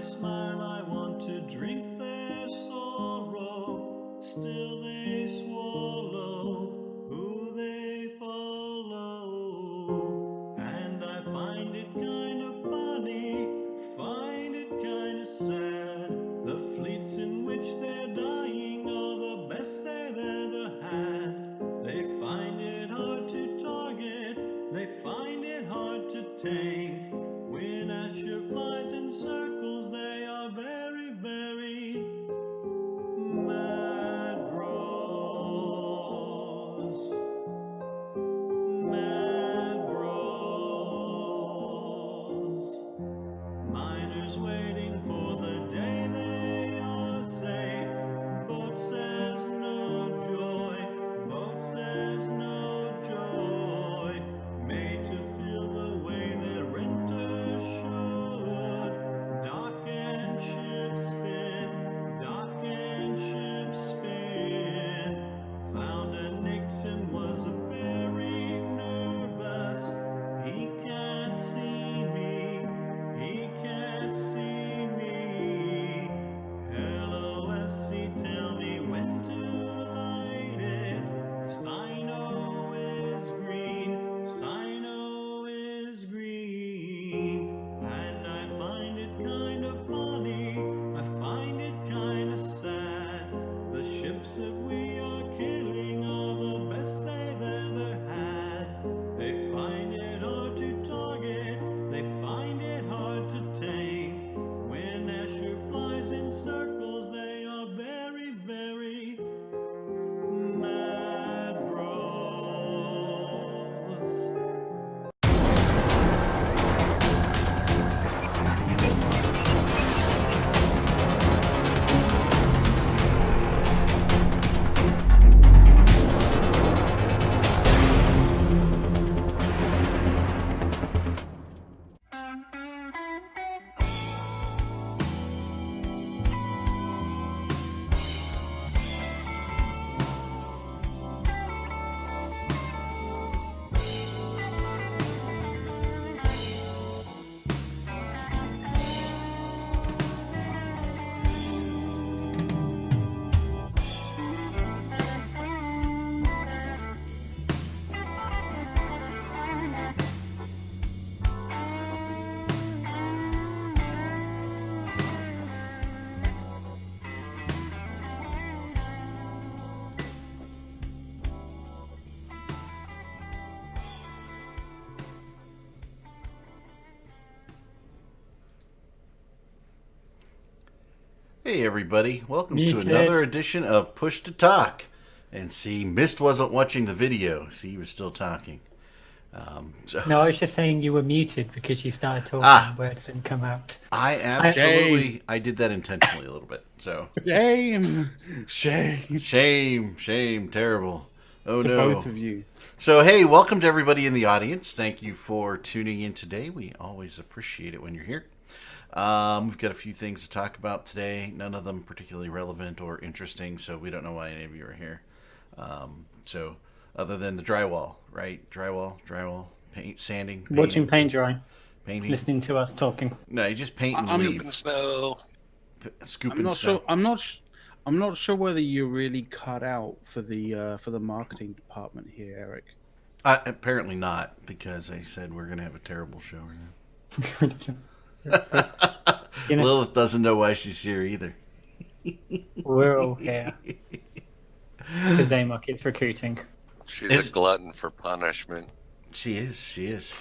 I smile, I want to drink their sorrow. Still they swallow who they follow. And I find it kind of funny, find it kind of sad. The fleets in which they're dying are the best they've ever had. They find it hard to target, they find it hard to tank. When Asher flies in circles, they are very, very mad bros. Mad bros. Miners waiting for the day they are safe. Boat says no joy, boat says no joy. Made to feel the way that renters should. Dock and ship spin, dock and ship spin. Found a Nixon was very nervous. He can't see me, he can't see me. LOFC, tell me when to light it. Sino is green, Sino is green. And I find it kind of funny, I find it kind of sad. The ships that we are killing are the best they've ever had. They find it hard to target, they find it hard to tank. When Asher flies in circles, they are very, very mad bros. Hey everybody, welcome to Muted. another edition of Push to Talk. And see, Mist wasn't watching the video, see, he was still talking. No, I was just saying you were muted because you started talking and words didn't come out. I absolutely, I did that intentionally a little bit, so. Shame, Terrible. Oh to no. both of you. So hey, welcome to everybody in the audience. Thank you for tuning in today. We always appreciate it when you're here. We've got a few things to talk about today, none of them particularly relevant or interesting, so we don't know why any of you are here. So other than the drywall, right? Drywall, paint, sanding, painting, Watching paint dry, painting. listening to us talking. No, you just paint and I'm leave. Scooping snow. I'm not sure whether you're really cut out for the marketing department here, Eric. Apparently not, because I said we're gonna have a terrible show right now. You know, Lilith doesn't know why she's here either. we're all here because Amok is recruiting. She's a glutton for punishment. She is.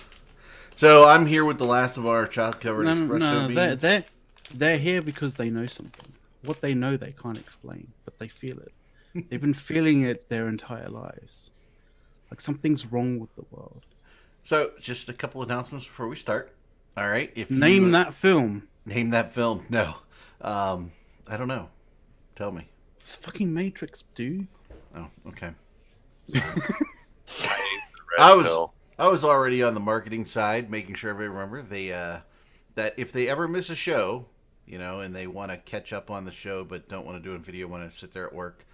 So I'm here with the last of our chocolate-covered espresso beans. They're here because they know something. What they know they can't explain, but they feel it. They've been feeling it their entire lives. Like something's wrong with the world. So just a couple announcements before we start. All right. Name that film. Name that film. No. I don't know. Tell me. It's fucking Matrix, dude. Oh, okay. I was already on the marketing side, making sure everybody remember that if they ever miss a show, and they want to catch up on the show but don't want to do a video, want to sit there at work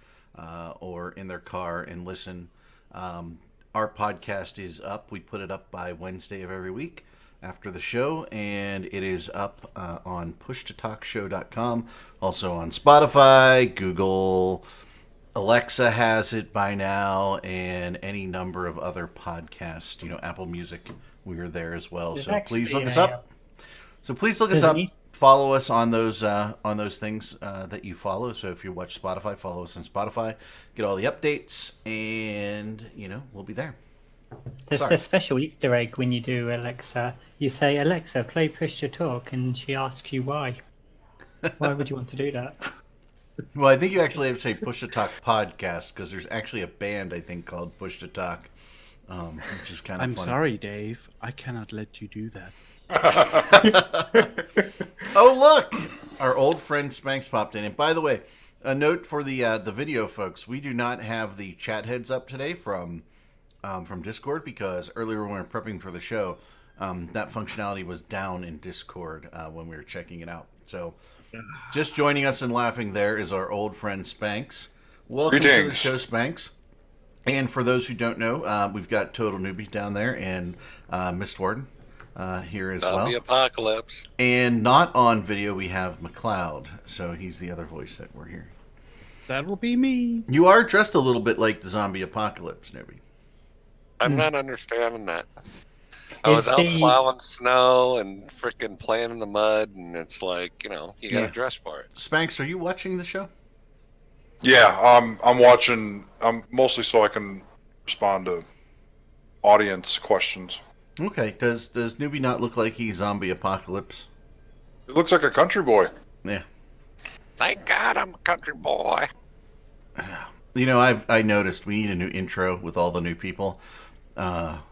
or in their car and listen, our podcast is up. We put it up by Wednesday of every week. after the show, and it is up on pushtotalkshow.com, also on Spotify, Google, Alexa has it by now, and any number of other podcasts, Apple Music, we are there as well. So please look us up. Follow us on those things that you follow. So if you watch Spotify, follow us on Spotify. Get all the updates, and we'll be there. There's a special Easter egg when you do Alexa. You say, Alexa, play Push to Talk, and she asks you why. Why would you want to do that? Well, I think you actually have to say Push to Talk podcast, because there's actually a band, I think, called Push to Talk, which is kind of funny. I'm sorry, Dave. I cannot let you do that. Oh, look! Our old friend Spanx popped in. And by the way, a note for the video folks, we do not have the chat heads up today from Discord, because earlier when we were prepping for the show, that functionality was down in Discord when we were checking it out. So just joining us and laughing there is our old friend Spanx. Welcome to the show, Spanx. And for those who don't know, we've got Total Newbie down there and Mist Warden here as well. The Apocalypse. And not on video, we have McLeod. So he's the other voice that we're hearing. That will be me. You are dressed a little bit like the zombie apocalypse, Newbie. I'm not understanding that. I was out plowing snow and freaking playing in the mud, and it's like, you gotta dress for it. Spanx, are you watching the show? Yeah, I'm watching. Mostly so I can respond to audience questions. Okay. Does Newbie not look like he's zombie apocalypse? It looks like a country boy. Yeah. Thank God I'm a country boy. I noticed we need a new intro with all the new people.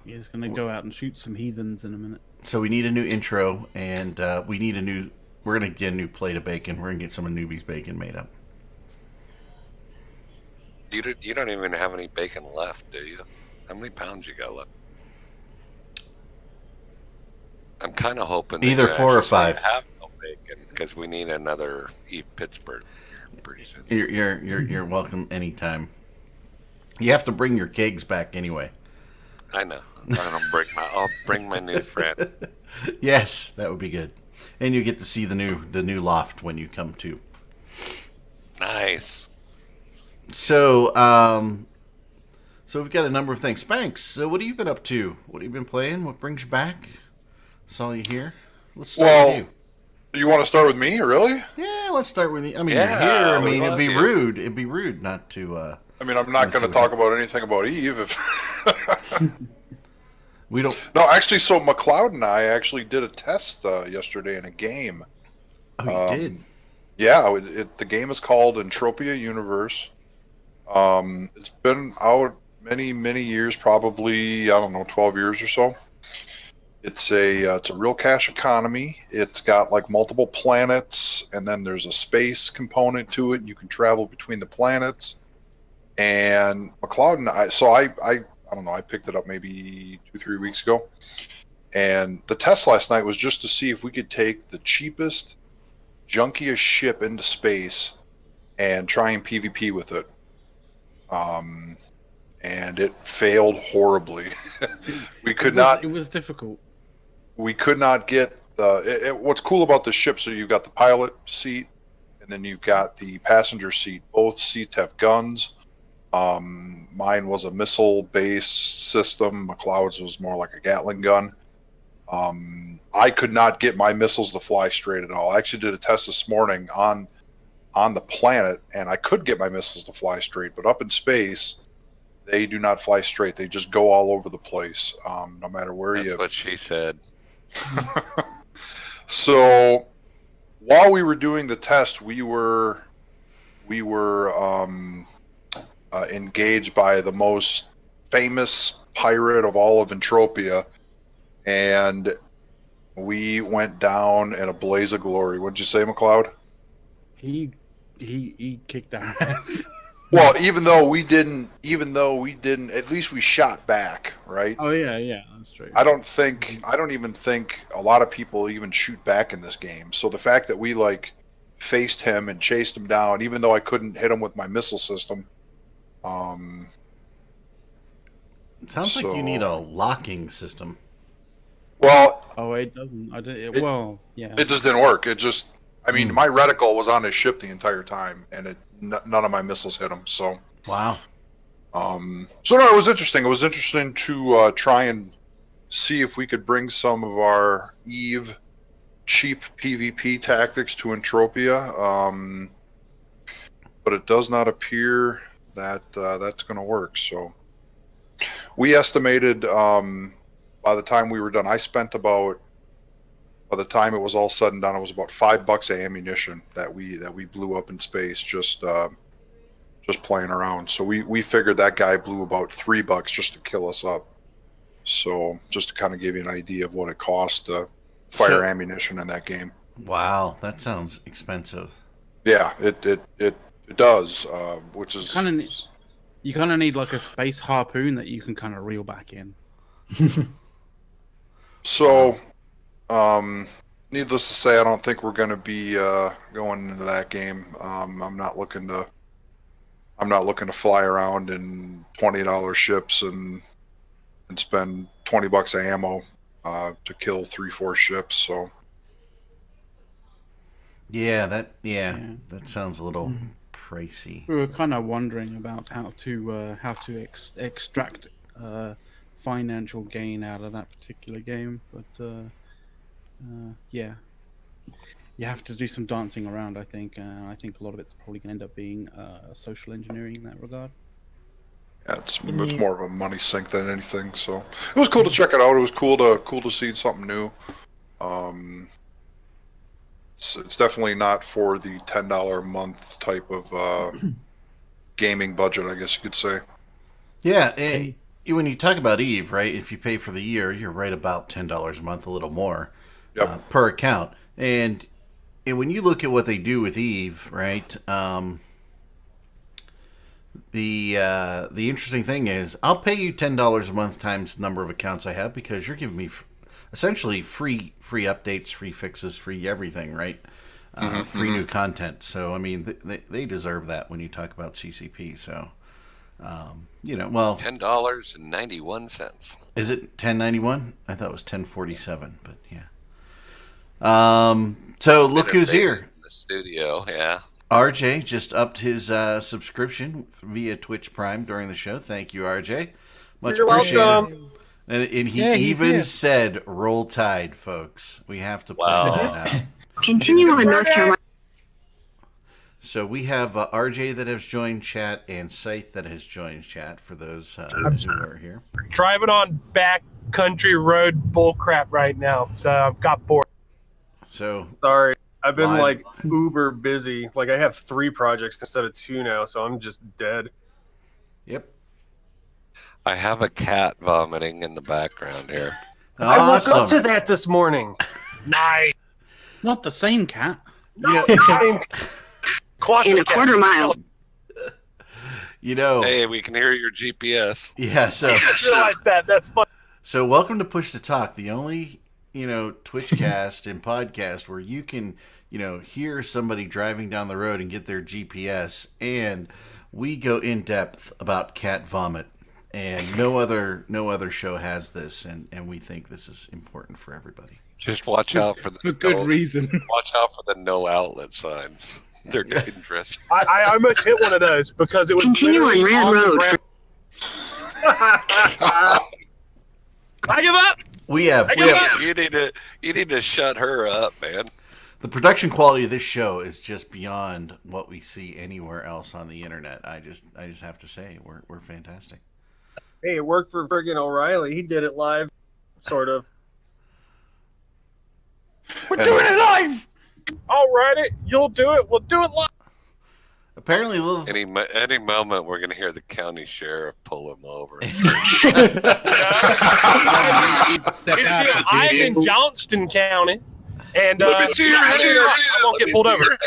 He's gonna go out and shoot some heathens in a minute. So we need a new intro, and we're gonna get a new plate of bacon. We're gonna get some of Newbie's bacon made up. You don't even have any bacon left, do you? How many pounds you got left? I'm kind of hoping that either 4 or 5. Have no bacon, because we need another Eat Pittsburgh pretty soon. You're welcome anytime. You have to bring your kegs back anyway. I know. I'll bring my new friend. Yes, that would be good. And you get to see the new loft when you come to. Nice. So we've got a number of things. Spanx, so what have you been up to? What have you been playing? What brings you back? Saw you here. Let's start with you. You want to start with me, really? Yeah, let's start with you. I mean, you're here. I mean, it'd be rude. It'd be rude not to. I'm not going to talk about anything about Eve. We don't. No, actually, so McLeod and I actually did a test yesterday in a game. Oh, you did? Yeah, the game is called Entropia Universe. It's been out many, many years, probably, 12 years or so. It's a real cash economy. It's got like multiple planets, and then there's a space component to it, and you can travel between the planets. And McLeod and I picked it up maybe 2-3 weeks ago. And the test last night was just to see if we could take the cheapest, junkiest ship into space and try and PvP with it. And it failed horribly. It was difficult. We could not get what's cool about the ship, so you've got the pilot seat, and then you've got the passenger seat. Both seats have guns. Mine was a missile-based system. McLeod's was more like a Gatling gun. I could not get my missiles to fly straight at all. I actually did a test this morning on the planet, and I could get my missiles to fly straight, but up in space, they do not fly straight. They just go all over the place, no matter where That's what she said. So while we were doing the test, we were engaged by the most famous pirate of all of Entropia, and we went down in a blaze of glory. What'd you say, McLeod? He kicked our ass. Well, even though we didn't, at least we shot back, right? Oh yeah, that's true. I don't even think a lot of people even shoot back in this game. So the fact that we faced him and chased him down, even though I couldn't hit him with my missile system. Sounds like you need a locking system. Well, Oh, it doesn't. I don't. Well, yeah. it just didn't work. It just, I mean, my reticle was on his ship the entire time, and none of my missiles hit him. So, Wow. so no, it was interesting. It was interesting to try and see if we could bring some of our Eve cheap PvP tactics to Entropia. But it does not appear that that's going to work. So we estimated by the time we were done, I spent about, by the time it was all said and done, it was about $5 of ammunition that we blew up in space just playing around. So we figured that guy blew about $3 just to kill us up. So just to kind of give you an idea of what it cost to fire ammunition in that game. Wow, that sounds expensive. Yeah, it does, which is You kind of need like a space harpoon that you can kind of reel back in. so. Needless to say, I don't think we're going to be going into that game. I'm not looking to fly around in $20 ships and spend $20 of ammo to kill 3-4 ships. So that sounds a little pricey. We were kind of wondering about how to extract financial gain out of that particular game, but yeah, you have to do some dancing around. I think a lot of it's probably going to end up being social engineering in that regard. yeah, it's more of a money sink than anything. So it was cool to check it out. It was cool to see something new. It's definitely not for the $10 a month type of gaming budget, I guess you could say. Yeah, when you talk about Eve, right? If you pay for the year, you're right about $10 a month, a little more per account. And when you look at what they do with Eve, right? The interesting thing is, I'll pay you $10 a month times the number of accounts I have because you're giving me essentially free updates, free fixes, free everything, right? Free new content. So I mean, they deserve that when you talk about CCP. So well, $10.91. Is it $10.91? I thought it was $10.47, but yeah. So look who's here. In the studio, yeah. RJ just upped his subscription via Twitch Prime during the show. Thank you, RJ. Much appreciated. Welcome. And he even said, "Roll Tide, folks." We have to point that out. Continue on North Carolina. So we have RJ that has joined chat and Scythe that has joined chat for those who are here. Driving on backcountry road bullcrap right now, so I've got bored. So sorry, I've been like uber busy. Like I have 3 projects instead of 2 now, so I'm just dead. Yep. I have a cat vomiting in the background here. I woke up to that this morning. Nice. Not the same cat. In a quarter mile. Hey, we can hear your GPS. Yeah, so I just realized that. That's fun. So welcome to Push to Talk, the only Twitchcast and podcast where you can hear somebody driving down the road and get their GPS, and we go in depth about cat vomit, and no other show has this, and we think this is important for everybody. Just watch out for for good reason. Watch out for the no outlet signs. They're dangerous. I almost hit one of those because it was Continue on Rand Road. I give up. You need to shut her up, man. The production quality of this show is just beyond what we see anywhere else on the internet. I just have to say we're fantastic. Hey, it worked for friggin' O'Reilly. He did it live, sort of. We're doing it live. All right, you'll do it. We'll do it live. Apparently, any moment we're gonna hear the county sheriff pull him over. I'm in Johnston County, and let me see your hand. I won't get pulled over.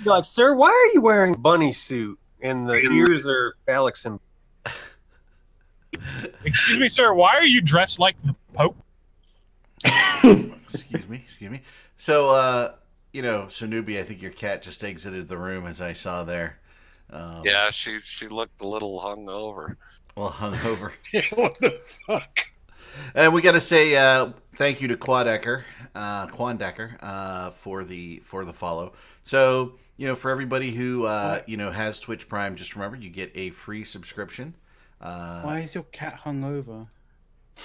You're like, sir, why are you wearing a bunny suit and the ears are phallic symbols? Excuse me, sir. Why are you dressed like the Pope? Excuse me. So, Newbie, I think your cat just exited the room as I saw there. Yeah, she looked a little hungover. Well, hungover. What the fuck? And we got to say, thank you to Quandecker, for the follow. So for everybody who has Twitch Prime, just remember you get a free subscription. Why is your cat hungover?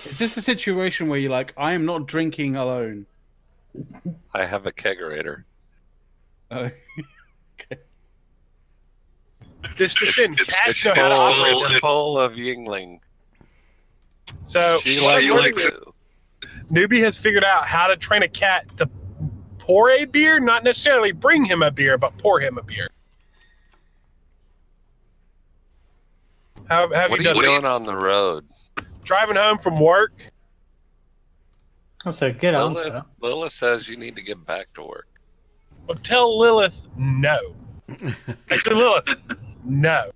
Is this a situation where you're like, I am not drinking alone? I have a kegerator. Oh. This just in. Cats know how to operate It's this. full of Yingling. So She likes it. Newbie has figured out how to train a cat to pour a beer, not necessarily bring him a beer, but pour him a beer. How have What you are you done doing on the road? driving home from work? That's a good answer. Lilith says you need to get back to work. Well, tell Lilith no. Actually, Lilith, no.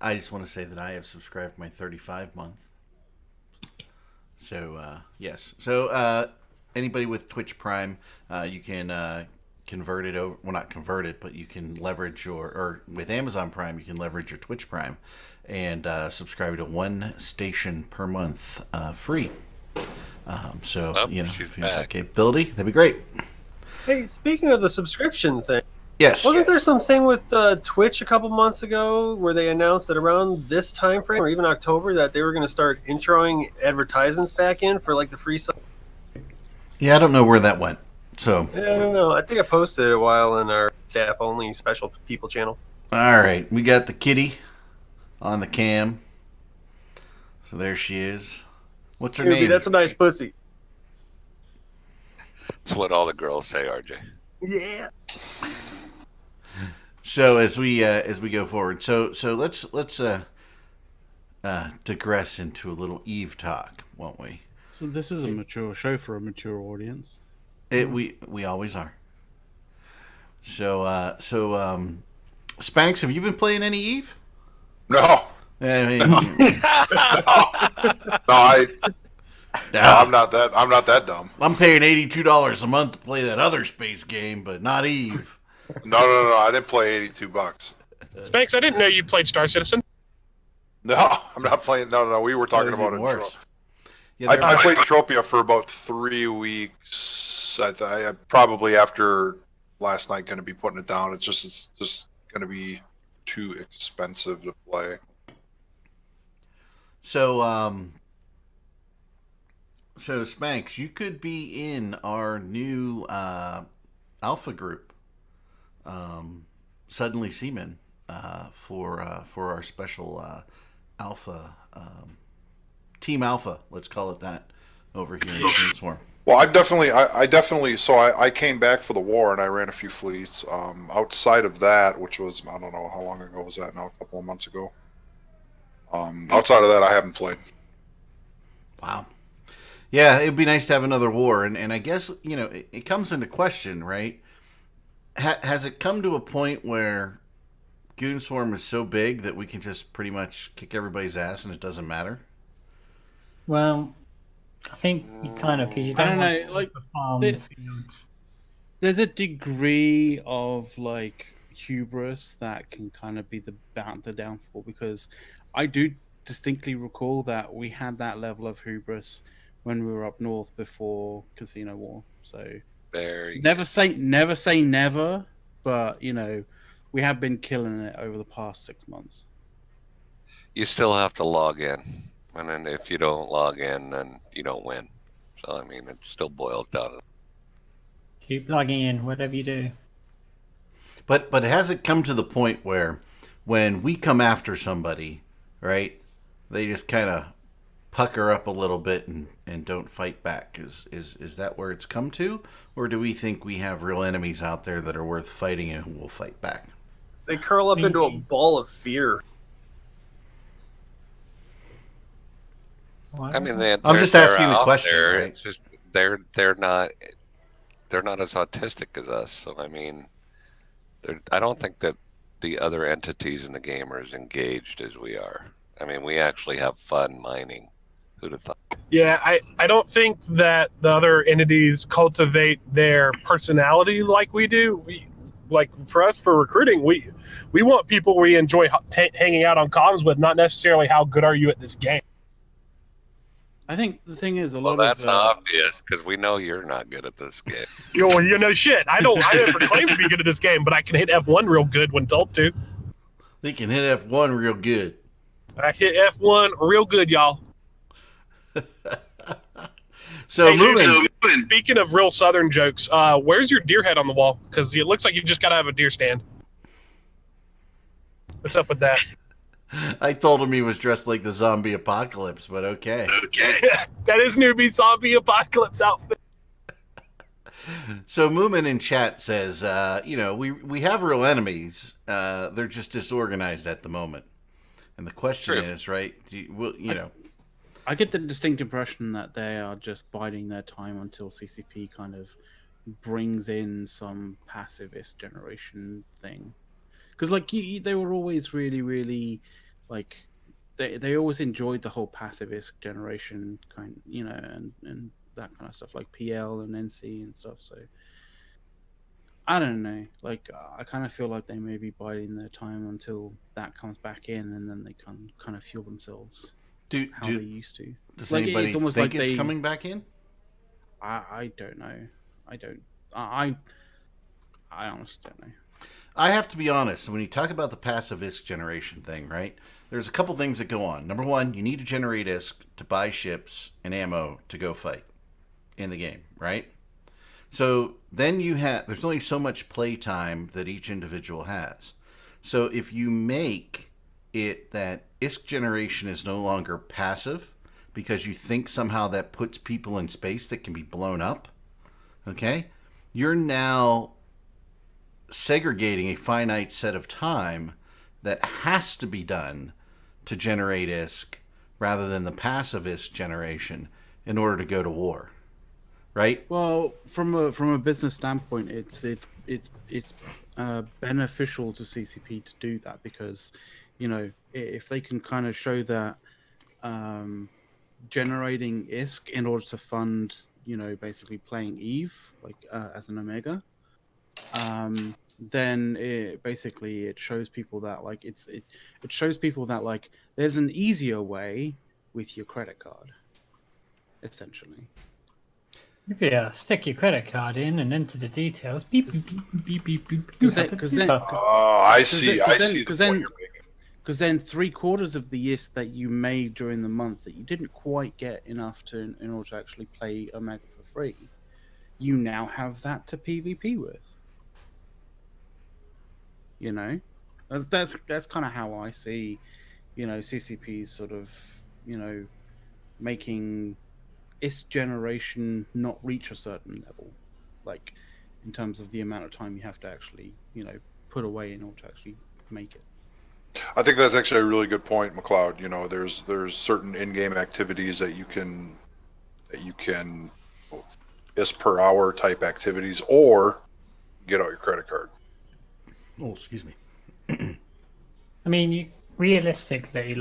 I just want to say that I have subscribed my 35 month. So yes. So anybody with Twitch Prime, you can convert it over. Well, not convert it, but you can leverage or with Amazon Prime, you can leverage your Twitch Prime and subscribe to one station per month free. So if you have that capability, that'd be great. Hey, speaking of the subscription thing, Yes. wasn't there something with Twitch a couple months ago where they announced that around this time frame, or even October, that they were going to start introing advertisements back in for like the free sub? Yeah, I don't know where that went. So Yeah, I don't know. I think I posted it a while in our staff-only special people channel. all right, we got the kitty on the cam. So there she is. What's her Newbie, name? that's a nice pussy. That's what all the girls say, RJ. Yeah. So as we go forward, so let's digress into a little Eve talk, won't we? So this is a mature show for a mature audience. We always are. So Spanx, have you been playing any Eve? No. I mean, No, I'm not that dumb. I'm paying $82 a month to play that other space game, but not Eve. No. I didn't play $82. Spanx, I didn't know you played Star Citizen. No, I'm not playing. No. We were talking That was about even it. worse. I played Entropia for about 3 weeks. I probably after last night going to be putting it down. It's just going to be too expensive to play. So so Spanx, you could be in our new alpha group, Suddenly Seaman, for our special alpha team alpha. Let's call it that over here in Swarm. Well, I definitely. So I came back for the war and I ran a few fleets. Outside of that, which was I don't know how long ago was that now, a couple of months ago. Outside of that, I haven't played. Wow. Yeah, it'd be nice to have another war, and I guess it comes into question, right? Has it come to a point where Goon Swarm is so big that we can just pretty much kick everybody's ass and it doesn't matter? Well, I think you kind of, because you don't know, want like, to farm the fields. There's a degree of like hubris that can kind of be the downfall, because I do distinctly recall that we had that level of hubris when we were up north before Casino War. So never say never, but we have been killing it over the past 6 months. You still have to log in, and then if you don't log in, then you don't win. So I mean, it still boils down to Keep logging in, whatever you do. But has it come to the point where when we come after somebody, right, they just kind of pucker up a little bit and don't fight back? Is that where it's come to? Or do we think we have real enemies out there that are worth fighting and who will fight back? They curl up into a ball of fear. I mean, I'm just asking the question, there. right? It's just they're not as autistic as us. So I mean, I don't think that the other entities in the game are as engaged as we are. I mean, we actually have fun mining. Who'd have thought? Yeah, I don't think that the other entities cultivate their personality like we do. Like for us, for recruiting, we want people we enjoy hanging out on comms with, not necessarily how good are you at this game. I think the thing is a Well, lot that's of obvious because we know you're not good at this game. You know, shit. I never claim to be good at this game, but I can hit F1 real good when told to. They can hit F1 real good. I hit F1 real good, y'all. So Hey, moving. Speaking of real Southern jokes, where's your deer head on the wall? Because it looks like you just got to have a deer stand. What's up with that? I told him he was dressed like the zombie apocalypse, but okay. That is newbie zombie apocalypse outfit. So Moomin in chat says, we have real enemies. They're just disorganized at the moment. And the question True. is, right? I get the distinct impression that they are just biding their time until CCP kind of brings in some pacifist generation thing. Because they were always really, really like they always enjoyed the whole pacifist generation kind, and that kind of stuff, like PL and NC and stuff. So I don't know. Like I kind of feel like they may be biding their time until that comes back in, and then they can kind of fuel themselves how they used to. Does Like, anybody it's almost think like it's they- coming back in? I don't know. I honestly don't know. I have to be honest. When you talk about the pacifist generation thing, right? There's a couple things that go on. Number one, you need to generate ISK to buy ships and ammo to go fight in the game, right? So then there's only so much play time that each individual has. So if you make it that ISK generation is no longer passive because you think somehow that puts people in space that can be blown up, okay? You're now segregating a finite set of time that has to be done to generate ISK rather than the passive ISK generation in order to go to war, right? Well, from a business standpoint, it's beneficial to CCP to do that because, if they can kind of show that generating ISK in order to fund, basically playing Eve as an Omega, then it shows people that it shows people that there's an easier way with your credit card, essentially. Yeah, stick your credit card in and enter the details. Beep beep beep beep beep beep. Because then, I see the point you're making. Because then 3/4 of the ISK that you made during the month that you didn't quite get enough in order to actually play Omega for free, you now have that to PvP with. That's kind of how I see, CCP's sort of, making ISK generation not reach a certain level, like in terms of the amount of time you have to actually, put away in order to actually make it. I think that's actually a really good point, McLeod. There's certain in-game activities that you can ISK per hour type activities, or get out your credit card. Oh, excuse me. I mean, realistically,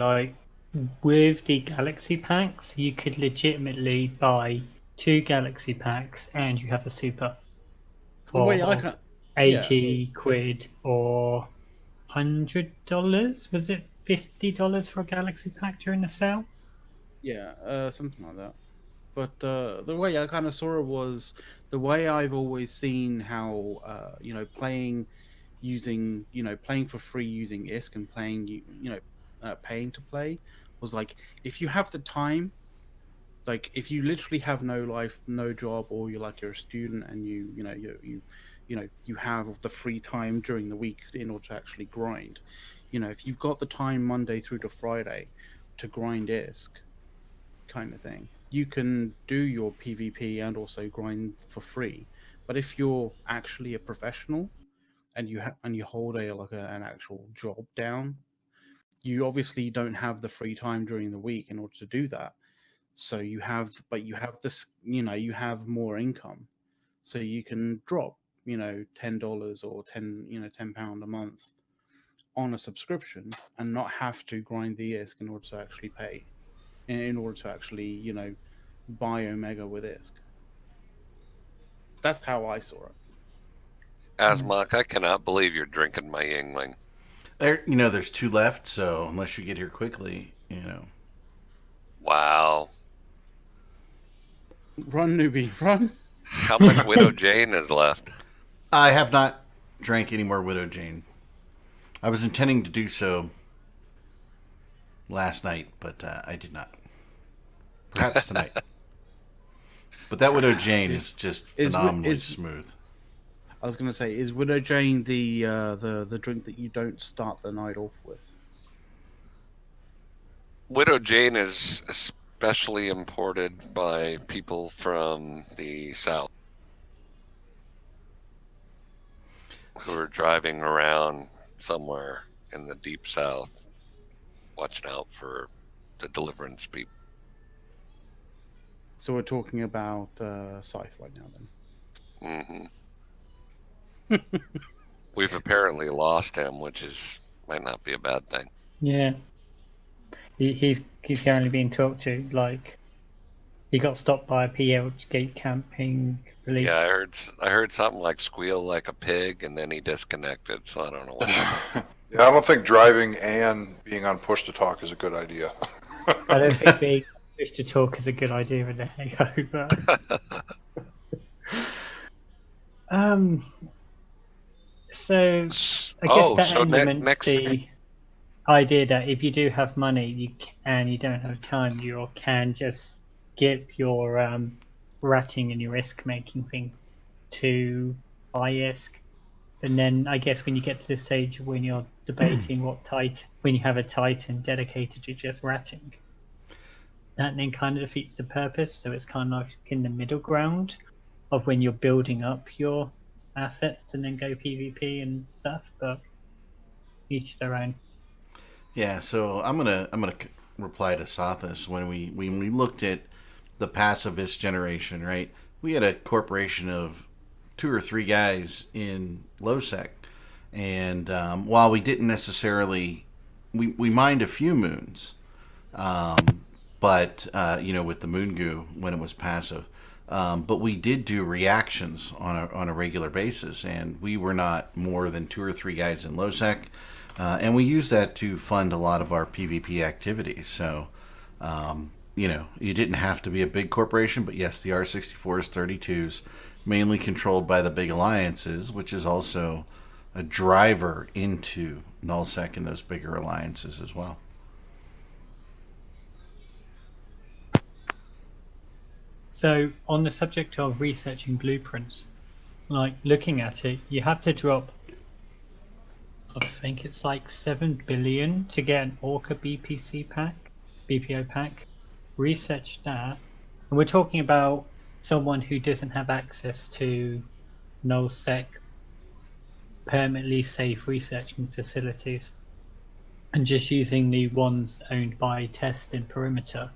with the Galaxy packs, you could legitimately buy 2 Galaxy packs and you have a super for Wait, I can't. 80 quid or $100. Was it $50 for a Galaxy pack during the sale? Yeah, something like that. But the way I kind of saw it was the way I've always seen how playing for free using ISK and playing paying to play was if you have the time, if you literally have no life, no job, or you're a student and you have the free time during the week in order to actually grind. If you've got the time Monday through to Friday to grind ISK kind of thing, you can do your PvP and also grind for free. But if you're actually a professional and you hold an actual job down, you obviously don't have the free time during the week in order to do that. So you have this, you have more income, so you can drop $10 or £10 a month on a subscription and not have to grind the ISK in order to actually pay, in order to actually buy Omega with ISK. That's how I saw it. Asmok, I cannot believe you're drinking my Yingling. There's 2 left, so unless you get here quickly, Wow. Run, newbie, run. How much Widow Jane is left? I have not drank any more Widow Jane. I was intending to do so last night, but I did not. Perhaps tonight. But that Widow Jane is just phenomenally smooth. I was going to say, is Widow Jane the drink that you don't start the night off with? Widow Jane is especially imported by people from the south who are driving around somewhere in the deep south, watching out for the deliverance people. So we're talking about Scythe right now, then. Mm-hmm. We've apparently lost him, which might not be a bad thing. Yeah. He's currently being talked to. Like, he got stopped by a PL gate camping police. Yeah, I heard something like squeal like a pig, and then he disconnected. So I don't know what happened. Yeah, I don't think driving and being on push to talk is a good idea. I don't think being push to talk is a good idea in the Halo, but so I guess that implements the idea that if you do have money and you don't have time, you can just skip your ratting and your risk making thing to buy ISK. And then I guess when you get to the stage when you're debating when you have a Titan dedicated to just ratting, that then kind of defeats the purpose. So it's kind of like in the middle ground of when you're building up your assets and then go PvP and stuff, but each their own. Yeah, so I'm gonna reply to Sothis. When we looked at the pacifist generation, right? We had a corporation of 2 or 3 guys in LowSec, and while we didn't necessarily, we mined a few moons, but with the moon goo when it was passive, but we did do reactions on a regular basis, and we were not more than 2 or 3 guys in LowSec. And we use that to fund a lot of our PvP activities. So, you didn't have to be a big corporation, but yes, the R64s, 32s, mainly controlled by the big alliances, which is also a driver into nullsec and those bigger alliances as well. So, on the subject of researching blueprints, like looking at it, you have to drop, I think it's like 7 billion to get an Orca BPO pack. Research that, and we're talking about someone who doesn't have access to nullsec permanently safe researching facilities, and just using the ones owned by Test and Perimeter.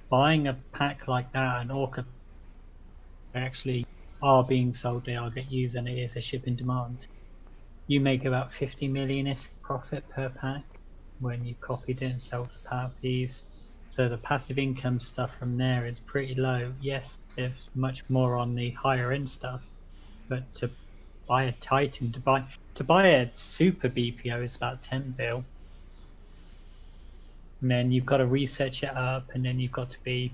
Buying a pack like that, an Orca, they actually are being sold, they are get used, and it is a shipping demand. You make about 50 million-ish profit per pack when you copied it and sold the power piece. So the passive income stuff from there is pretty low. Yes, there's much more on the higher end stuff, but to buy a Titan, to buy a super BPO is about 10 bill. And then you've got to research it up, and then you've got to be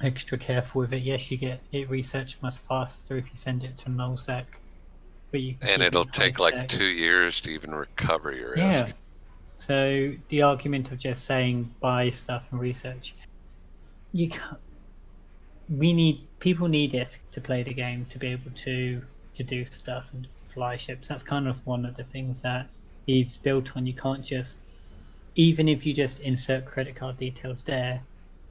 extra careful with it. Yes, you get it researched much faster if you send it to nullsec. And it'll take like 2 years to even recover your yeah. ISK. So the argument of just saying buy stuff and research, you can't. People need ISK to play the game, to be able to do stuff and fly ships. That's kind of one of the things that Eve's built on. You can't just, even if you just insert credit card details there,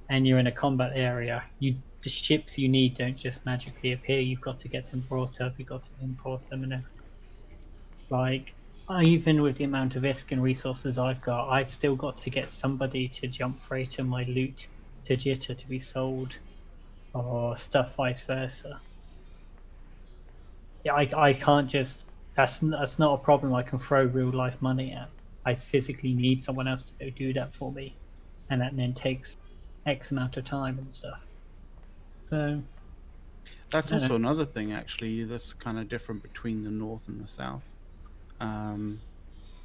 and you're in a combat area, the ships you need don't just magically appear. You've got to get them brought up, you've got to import them, and like, even with the amount of ISK and resources I've got, I've still got to get somebody to jump freighter my loot to Jitter to be sold, or stuff vice versa. Yeah, I can't just, that's not a problem I can throw real life money at. I physically need someone else to go do that for me, and that then takes X amount of time and stuff. So that's also another thing, actually, that's kind of different between the North and the South.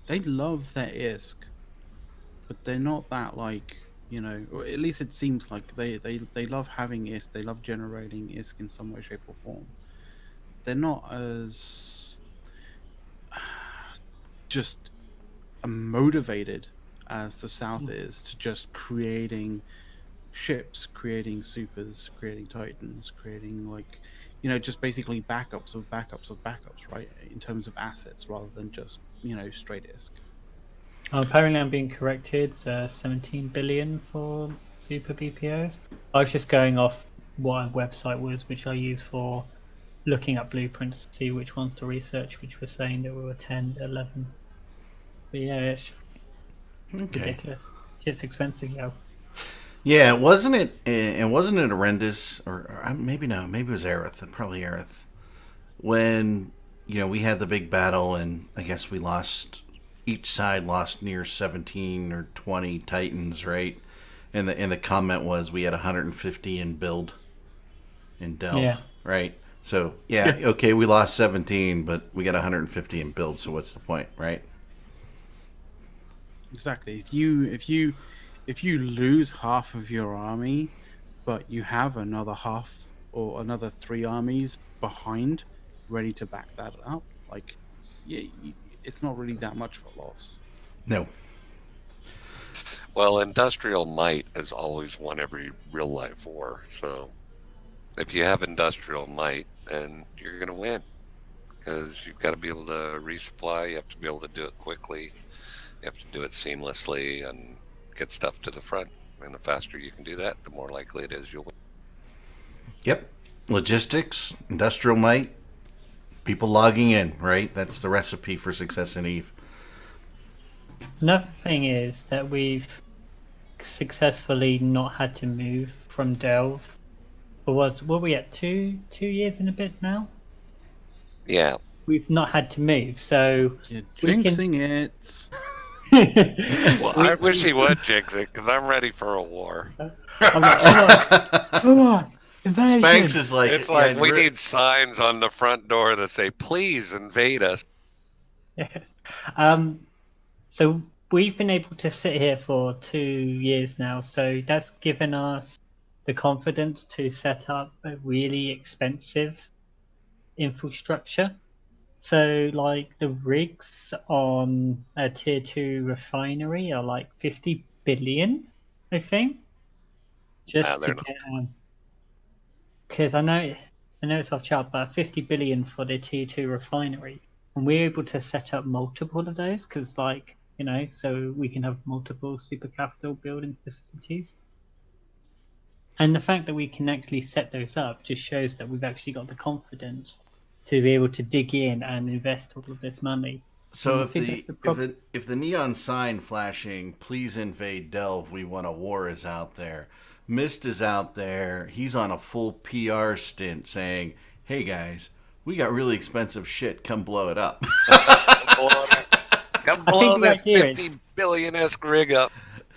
They love their ISK, but they're not that, like, You know, or at least it seems like they love having ISK. They love generating ISK in some way, shape, or form. They're not as just motivated as the South is to just creating ships, creating supers, creating titans, creating like, you know, just basically backups of backups of backups, right? In terms of assets, rather than just, you know, straight ISK. Apparently, I'm being corrected. 17 billion for super BPOs. I was just going off what a website was, which I use for looking at blueprints to see which ones to research, which were saying that we were 10, 11. But yeah, it's ridiculous. It's expensive, yo. Yeah, wasn't it? And wasn't it horrendous? Or maybe no, maybe it was Aerith. Probably Aerith. When we had the big battle, and I guess we lost. Each side lost near 17 or 20 Titans, right? And the comment was we had 150 in build in Delve, right? So okay, we lost 17, but we got 150 in build. So what's the point, right? Exactly. If you lose half of your army, but you have another half or another 3 armies behind, ready to back that up, like it's not really that much of a loss. No. Well, industrial might has always won every real life war. So if you have industrial might, then you're going to win, because you've got to be able to resupply. You have to be able to do it quickly. You have to do it seamlessly and get stuff to the front. And the faster you can do that, the more likely it is you'll win. Yep. Logistics, industrial might, people logging in, right? That's the recipe for success in EVE. Another thing is that we've successfully not had to move from Delve. Were we at 2 years and a bit now? Yeah. We've not had to move, so you're jinxing it. Well, I wish he would jinx it, because I'm ready for a war. I'm like, come on, invasion. Spanx is like, it's like we need signs on the front door that say, "Please invade us." So we've been able to sit here for 2 years now, so that's given us the confidence to set up a really expensive infrastructure. So like the rigs on a tier 2 refinery are like 50 billion, I think, just to get on. Because I know it's off chart, but 50 billion for the tier 2 refinery, and we're able to set up multiple of those because, like, so we can have multiple super capital building facilities. And the fact that we can actually set those up just shows that we've actually got the confidence to be able to dig in and invest all of this money. So if the neon sign flashing, "Please invade Delve, we want a war," is out there, Mist is out there, he's on a full PR stint saying, "Hey guys, we got really expensive shit, come blow it up." Come blow this 50 billion-esque rig up.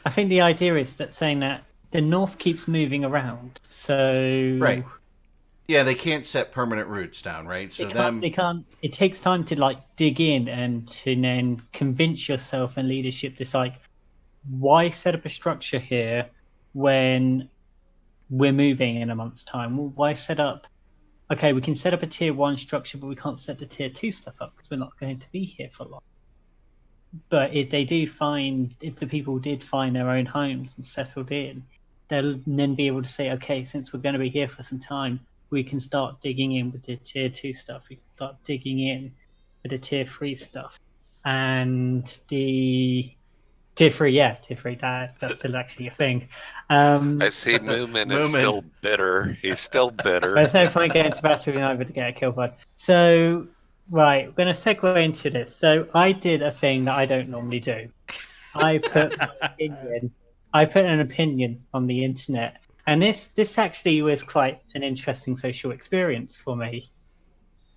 I think the idea is that saying that the North keeps moving around, so right. Yeah, they can't set permanent roots down, right? So they can't. It takes time to like dig in and to then convince yourself and leadership. It's like, why set up a structure here when we're moving in a month's time? Well, why set up? Okay, we can set up a tier 1 structure, but we can't set the tier 2 stuff up because we're not going to be here for long. But if the people did find their own homes and settled in, they'll then be able to say, okay, since we're going to be here for some time, we can start digging in with the tier 2 stuff. We can start digging in with the tier 3 stuff. And the tier 3, that's still actually a thing. I see Moomin is still bitter. He's still bitter. There's no point getting to battle and over to get a kill pod. So, right, we're going to segue into this. So I did a thing that I don't normally do. I put an opinion on the internet. And this actually was quite an interesting social experience for me,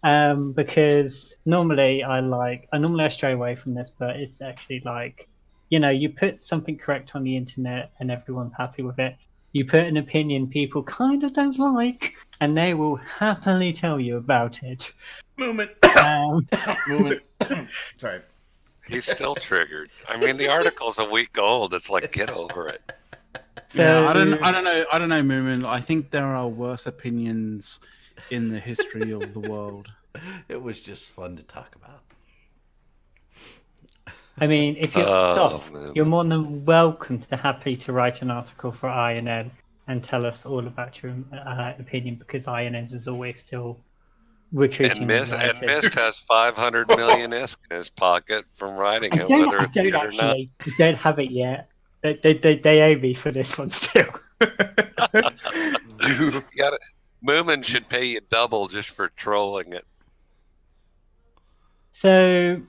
because normally I stray away from this, but it's actually like, you put something correct on the internet and everyone's happy with it. You put an opinion people kind of don't like, and they will happily tell you about it. Movement. Sorry. He's still triggered. I mean, the article's a week old. It's like, get over it. So Yeah, I don't know, Moomin. I think there are worse opinions in the history of the world. It was just fun to talk about. I mean, if you're Oh, soft, man. you're more than welcome to happy to write an article for INN and tell us all about your opinion, because INN is always still recruiting And writers. Mist has 500 million ISK in his pocket from writing it, whether I it's don't good or not. actually. I don't have it yet. They owe me for this one still. You got it. Moomin should pay you double just for trolling it. So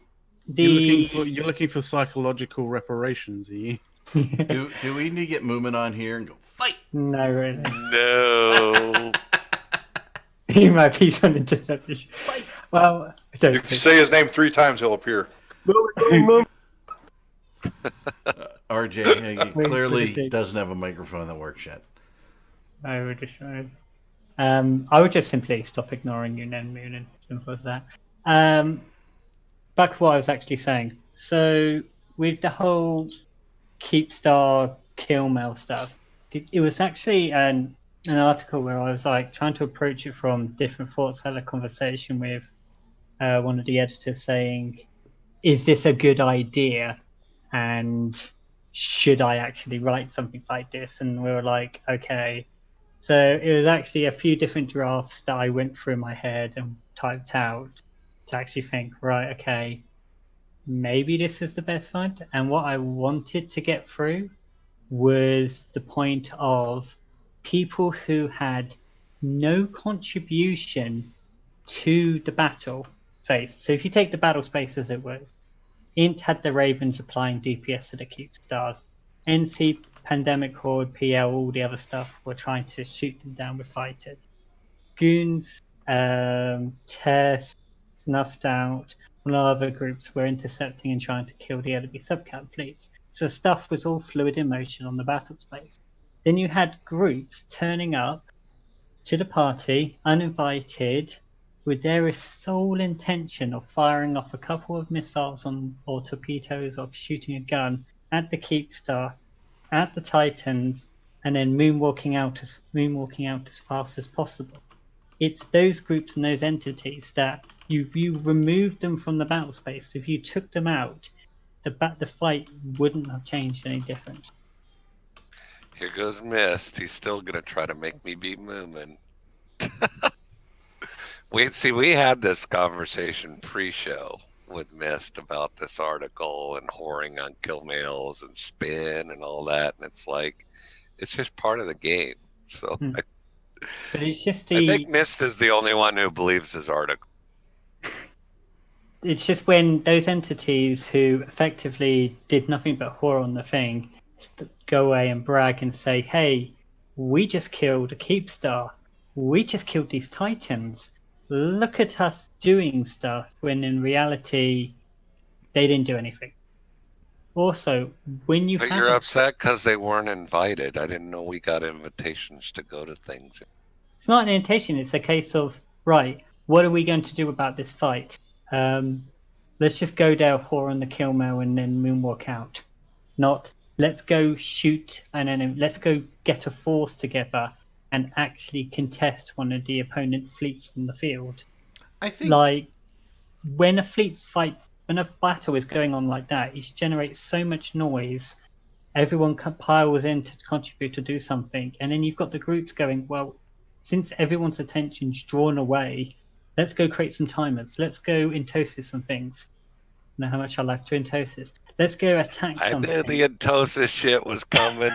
You're looking for psychological reparations, are you? Do we need to get Moomin on here and go fight? No, really. No. He might be something to finish. Well, I don't If you think. say his name 3 times, he'll appear. RJ he Wait, clearly wait. doesn't have a microphone that works yet. I would just. I would just simply stop ignoring you, then Moonin. Simple as that. Back to what I was actually saying. So with the whole Keepstar kill mail stuff, it was actually an article where I was like trying to approach it from different thoughts. Had a conversation with one of the editors saying, "Is this a good idea? And should I actually write something like this?" And we were like, okay. So it was actually a few different drafts that I went through in my head and typed out to actually think, right, okay, maybe this is the best find. And what I wanted to get through was the point of people who had no contribution to the battle phase. So if you take the battle space as it was, Int had the Ravens applying DPS to the Keepstars. NC, Pandemic Horde, PL, all the other stuff were trying to shoot them down with fighters. Goons, Test, Snuffed Out, and other groups were intercepting and trying to kill the enemy subcamp fleets. So stuff was all fluid in motion on the battle space. Then you had groups turning up to the party, uninvited, with their sole intention of firing off a couple of missiles or torpedoes or shooting a gun at the Keepstar, at the Titans, and then moonwalking out as fast as possible. It's those groups and those entities that you removed them from the battle space. If you took them out, the fight wouldn't have changed any different. Here goes Mist. He's still gonna try to make me be Moomin. We had this conversation pre-show with Mist about this article and whoring on kill mails and spin and all that, and it's like it's just part of the game. So But it's just I think Mist is the only one who believes his article. It's just when those entities who effectively did nothing but whore on the thing go away and brag and say, "Hey, we just killed a Keepstar. We just killed these Titans. Look at us doing stuff," when in reality they didn't do anything. Also, when you But have you're upset because they weren't invited. I didn't know we got invitations to go to things. it's not an invitation, it's a case of, right, what are we going to do about this fight? Let's just go there, whore on the kill mail, and then moonwalk out. Not, let's go shoot and then let's go get a force together and actually contest one of the opponent fleets from the field. I think Like, when a battle is going on like that, it generates so much noise. Everyone piles in to contribute to do something, and then you've got the groups going, well, since everyone's attention's drawn away, let's go create some timers. Let's go Entosis some things. You know how much I like to Entosis. Let's go attack I something. knew the Entosis shit was coming.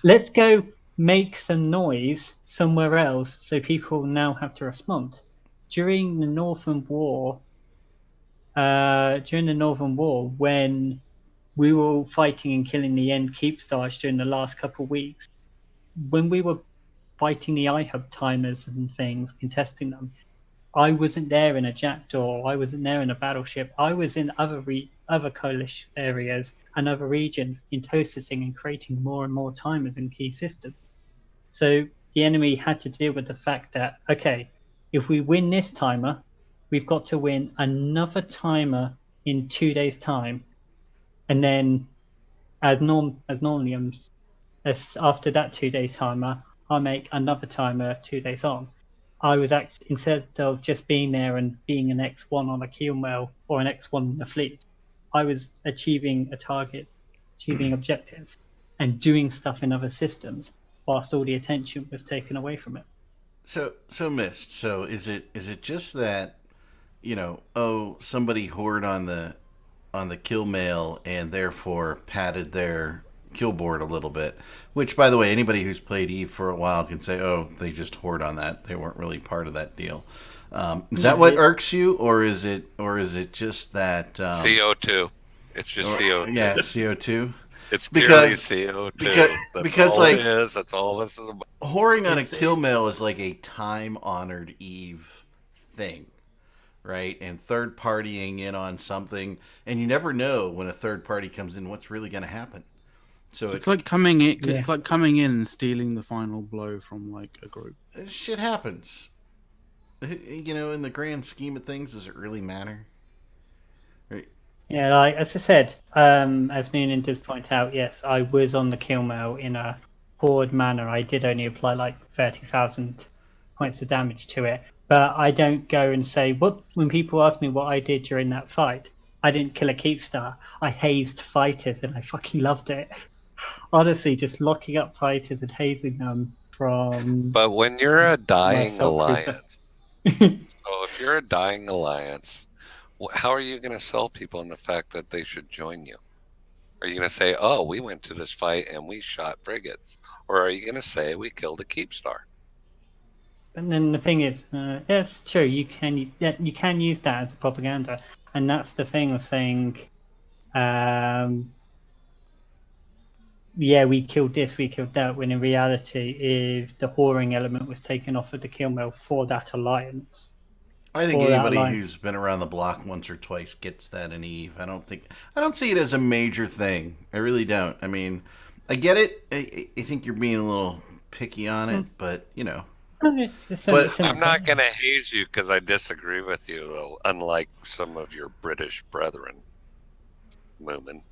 Let's go make some noise somewhere else so people now have to respond. During the Northern War, when we were all fighting and killing the End Keepstars during the last couple of weeks, when we were fighting the iHub timers and things, contesting them, I wasn't there in a Jackdaw, I wasn't there in a battleship, I was in other coalition areas and other regions, intosising and creating more and more timers in key systems. So the enemy had to deal with the fact that, okay, if we win this timer, we've got to win another timer in 2 days' time. And then ad nauseam, after that 2-day timer, I make another timer 2 days on. I was instead of just being there and being an X1 on a kill mail or an X1 in the fleet, I was achieving a target, achieving objectives, and doing stuff in other systems, whilst all the attention was taken away from it. So Mist. So is it just that, somebody whored on the kill mail and therefore padded their kill board a little bit, which, by the way, anybody who's played Eve for a while can say, oh, they just whored on that. They weren't really part of that deal. Is that what irks you, or is it just that CO2? It's just CO2. Yeah, CO2. It's purely CO2. Because all it is. That's all this is about. Whoring on a kill mail is like a time-honored Eve thing, right? And third partying in on something, and you never know when a third party comes in what's really going to happen. So it's like coming in. Yeah. It's like coming in and stealing the final blow from like a group. Shit happens. In the grand scheme of things, does it really matter? Right. Yeah, like as I said, as me and does point out, yes, I was on the kill mail in a horde manner. I did only apply like 30,000 points of damage to it, but I don't go and say when people ask me what I did during that fight. I didn't kill a Keepstar. I hazed fighters, and I fucking loved it. Honestly, just locking up fighters and hazing them from. But when you're a dying alliance, so if you're a dying alliance, how are you going to sell people on the fact that they should join you? Are you going to say, "Oh, we went to this fight and we shot frigates," or are you going to say, "We killed a Keepstar"? And then the thing is, it's true. You can use that as a propaganda, and that's the thing of saying. Yeah, we killed this, we killed that, when in reality, if the whoring element was taken off of the kill mail for that alliance. I think anybody who's been around the block once or twice gets that in Eve. I don't see it as a major thing. I really don't. I mean, I get it. I think you're being a little picky on it, but But I'm not going to haze you because I disagree with you, though, unlike some of your British brethren. Moomin.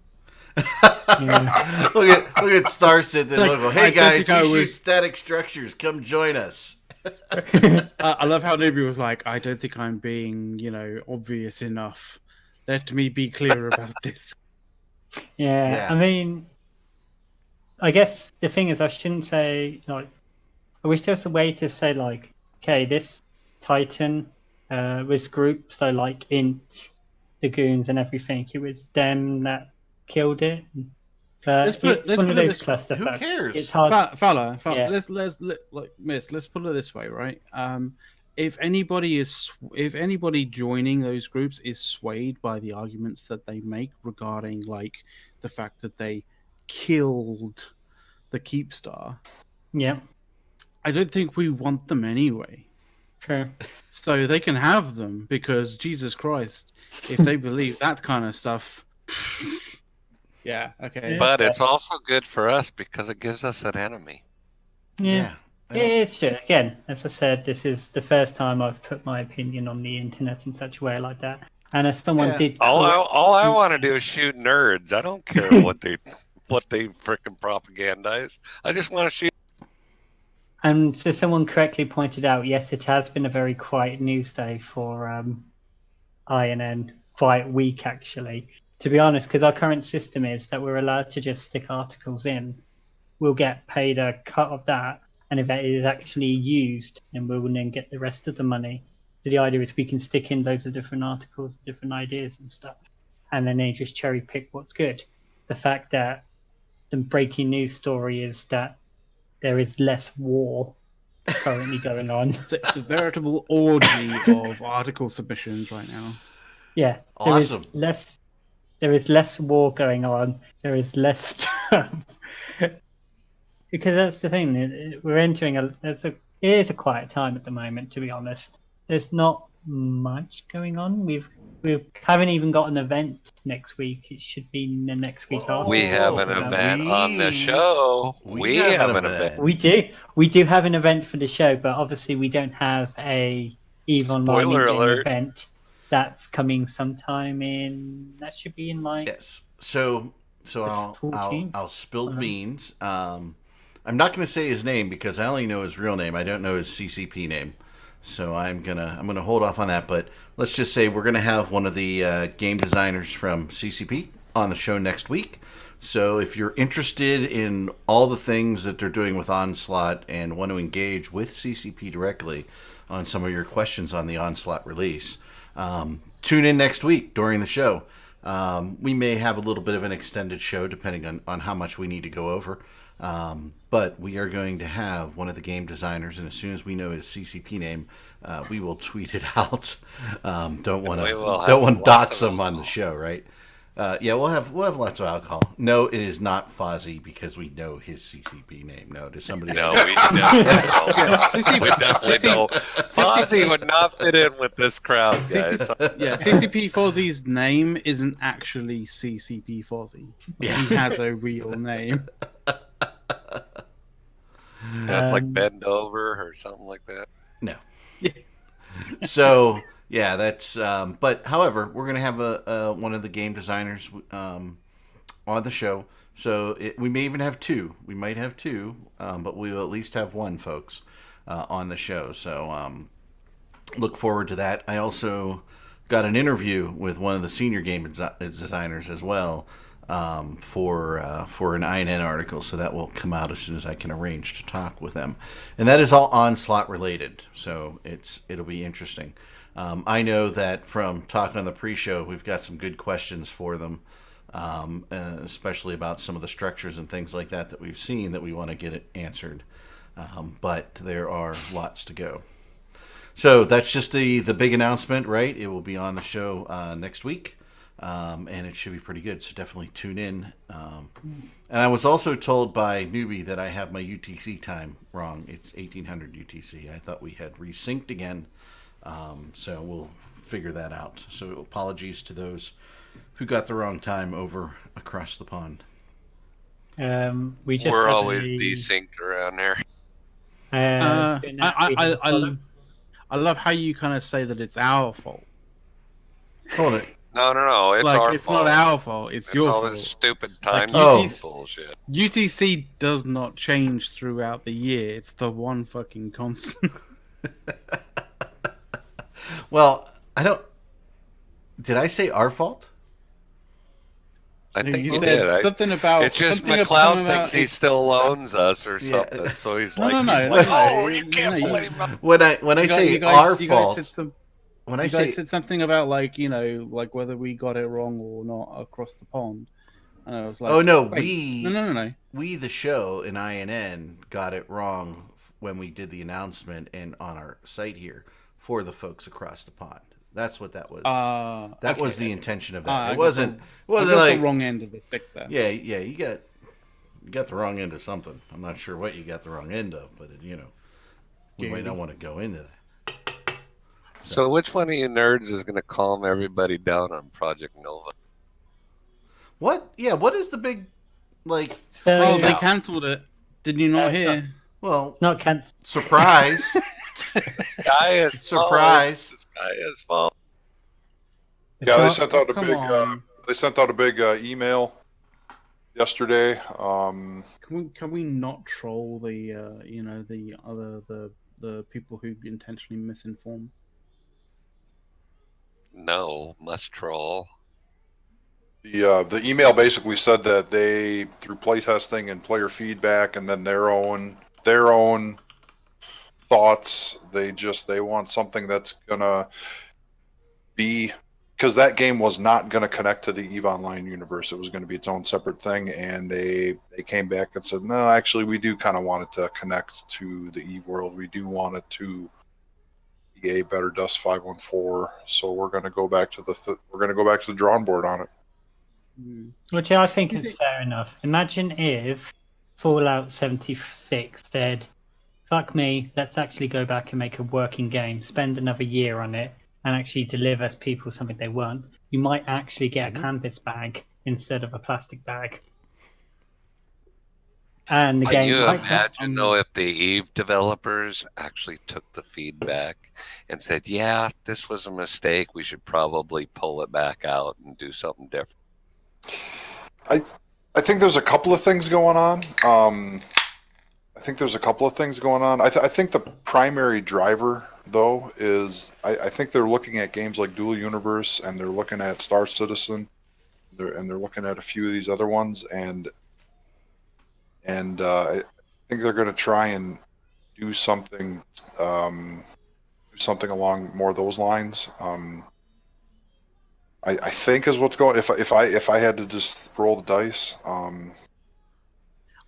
Look at Starset that logo. Hey guys, we shoot static structures. Come join us. I love how Nubi was like, I don't think I'm being, obvious enough. Let me be clear about this. Yeah, I mean, I guess the thing is, I shouldn't say like. I wish there was a way to say like, okay, this Titan was grouped, so like Int, the goons, and everything. It was them that killed it. Let's one of those cluster. Who cares? It's hard. Fella. Yeah. Let's put it this way, right? If anybody joining those groups is swayed by the arguments that they make regarding like the fact that they killed the Keepstar, yeah, I don't think we want them anyway. True. So they can have them because Jesus Christ, if they believe that kind of stuff. Yeah, okay. But it's also good for us because it gives us an enemy. Yeah. It's true. Again, as I said, this is the first time I've put my opinion on the internet in such a way like that. And as someone did... All I want to do is shoot nerds. I don't care what they frickin' propagandize. I just want to shoot. And so someone correctly pointed out, yes, it has been a very quiet news day for INN. Quite weak, actually. To be honest, because our current system is that we're allowed to just stick articles in. We'll get paid a cut of that, and if that is actually used, then we will then get the rest of the money. So the idea is we can stick in loads of different articles, different ideas and stuff, and then they just cherry pick what's good. The fact that the breaking news story is that there is less war currently going on. It's a veritable orgy of article submissions right now. Yeah. Awesome. There is less war going on. There is less stuff. Because that's the thing. We're entering it is a quiet time at the moment, to be honest. There's not much going on. We haven't even got an event next week. It should be the next week after. We have an event on the show. We have an event. We do have an event for the show, but obviously we don't have a EVE Online event. That's coming sometime in. That should be in like. Yes. So I'll spill the beans. I'm not going to say his name because I only know his real name. I don't know his CCP name, so I'm gonna hold off on that. But let's just say we're gonna have one of the game designers from CCP on the show next week. So if you're interested in all the things that they're doing with Onslaught and want to engage with CCP directly on some of your questions on the Onslaught release, tune in next week during the show. We may have a little bit of an extended show depending on how much we need to go over. But we are going to have one of the game designers, and as soon as we know his CCP name, we will tweet it out. Don't want to dox him on the show, right? Yeah, we'll have lots of alcohol. No, it is not Fozzie because we know his CCP name. No, does somebody? No, we definitely don't. We definitely don't. Fozzie would not fit in with this crowd, guys. Yeah, CCP Fozzie's name isn't actually CCP Fozzie. Yeah. He has a real name. That's like Bend Over or something like that. No. So yeah, that's. But however, we're gonna have one of the game designers on the show. So we may even have two. We might have two, but we will at least have one, folks, on the show. So look forward to that. I also got an interview with one of the senior game designers as well. For an INN article, so that will come out as soon as I can arrange to talk with them, and that is all Onslaught related. So it'll be interesting. I know that from talk on the pre-show, we've got some good questions for them, especially about some of the structures and things like that we've seen that we want to get it answered. But there are lots to go. So that's just the big announcement, right? It will be on the show next week. And it should be pretty good, so definitely tune in. And I was also told by Newbie that I have my UTC time wrong. It's 1800 UTC. I thought we had resynced again, so we'll figure that out. So apologies to those who got the wrong time over across the pond. We're always desynced around there. I love how you kind of say that it's our fault. Hold it. No. It's like, our it's fault. not our fault. It's your all fault. this stupid time bullshit. UTC does not change throughout the year. It's the one fucking constant. Well, I don't. Did I say our fault? I think you you said did. something about. It's just something McLeod about thinks he still owns us or something, so he's like, no, you can't blame him. When I say our fault. When I you say guys said something about like whether we got it wrong or not across the pond, and I was like, oh no, no. We the show in INN got it wrong when we did the announcement and on our site here for the folks across the pond. That's what that was. That was the intention of that. It wasn't like the wrong end of the stick there. Yeah, you got the wrong end of something. I'm not sure what you got the wrong end of, but we might not want to go into that. So which one of you nerds is going to calm everybody down on Project Nova? What? Yeah, what is the big, So, they cancelled it. Did you not hear? Well, not cancelled. Surprise. Surprise. This guy is fault. Yeah, they sent out a big email yesterday. Can we not troll the the people who intentionally misinform? No, must troll. The email basically said that they, through playtesting and player feedback, and then their own thoughts, they want something that's gonna be, because that game was not gonna connect to the EVE Online universe. It was gonna be its own separate thing, and they came back and said, no, actually, we do kind of want it to connect to the EVE world. We do want it to be a better Dust 514. So we're gonna go back to the drawing board on it. Which I think is fair enough. Imagine if Fallout 76 said, fuck me, let's actually go back and make a working game, spend another year on it, and actually deliver people something they want. You might actually get a canvas bag instead of a plastic bag. And the Can game you might imagine, though, if the EVE developers actually took the feedback and said, yeah, this was a mistake, we should probably pull it back out and do something different? I think there's a couple of things going on. I think there's a couple of things going on. I think the primary driver, though, is I think they're looking at games like Dual Universe, and they're looking at Star Citizen, and they're looking at a few of these other ones, and I think they're going to try and do something along more of those lines. I think is what's going. If I had to just roll the dice,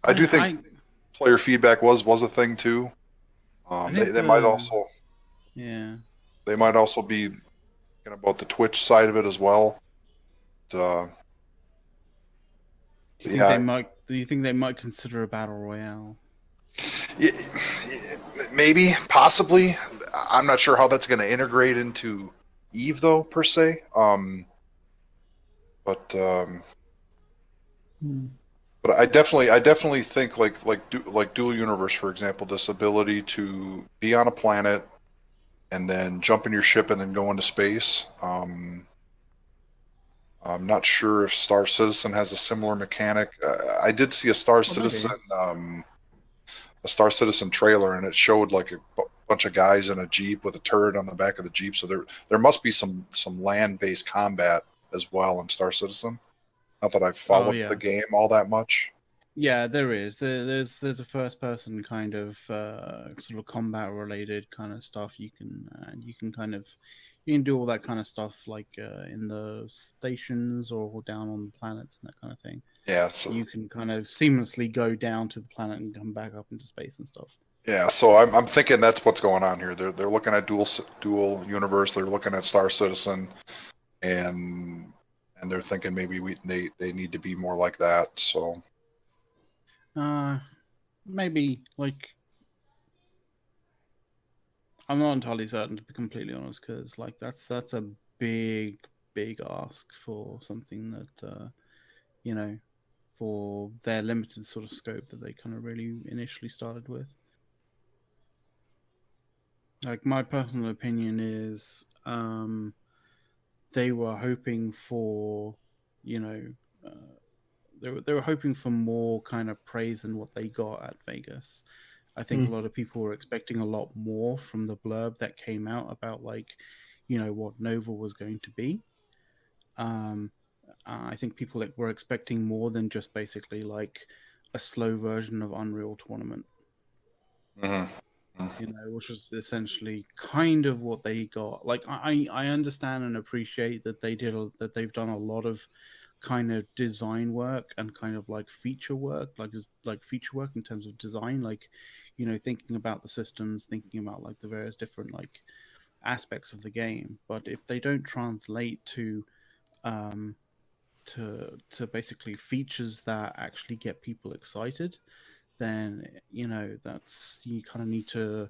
I do think player feedback was a thing too. They might also Yeah. they might also be thinking about the Twitch side of it as well. Do you think they might consider a battle royale? Maybe, possibly. I'm not sure how that's going to integrate into Eve, though, per se. But I definitely think like Dual Universe, for example, this ability to be on a planet and then jump in your ship and then go into space. I'm not sure if Star Citizen has a similar mechanic. I did see a Star Citizen trailer, and it showed like a bunch of guys in a Jeep with a turret on the back of the Jeep. So there must be some land-based combat as well in Star Citizen. Not that I've followed the game all that much. Yeah, there is. There's a first-person kind of sort of combat-related kind of stuff. You can do all that kind of stuff like in the stations or down on the planets and that kind of thing. Yeah, so you can kind of seamlessly go down to the planet and come back up into space and stuff. Yeah, so I'm thinking that's what's going on here. They're looking at dual universe. They're looking at Star Citizen, and they're thinking maybe they need to be more like that. So maybe like I'm not entirely certain, to be completely honest, because like that's a big ask for something that for their limited sort of scope that they kind of really initially started with. Like my personal opinion is they were hoping for they were hoping for more kind of praise than what they got at Vegas. I think a lot of people were expecting a lot more from the blurb that came out about what Nova was going to be. I think people were expecting more than just basically like a slow version of Unreal Tournament. Which was essentially kind of what they got. Like I understand and appreciate that they've done a lot of kind of design work and kind of like feature work, like feature work in terms of design, like thinking about the systems, thinking about like the various different like aspects of the game. But if they don't translate to basically features that actually get people excited, then that's, you kind of need to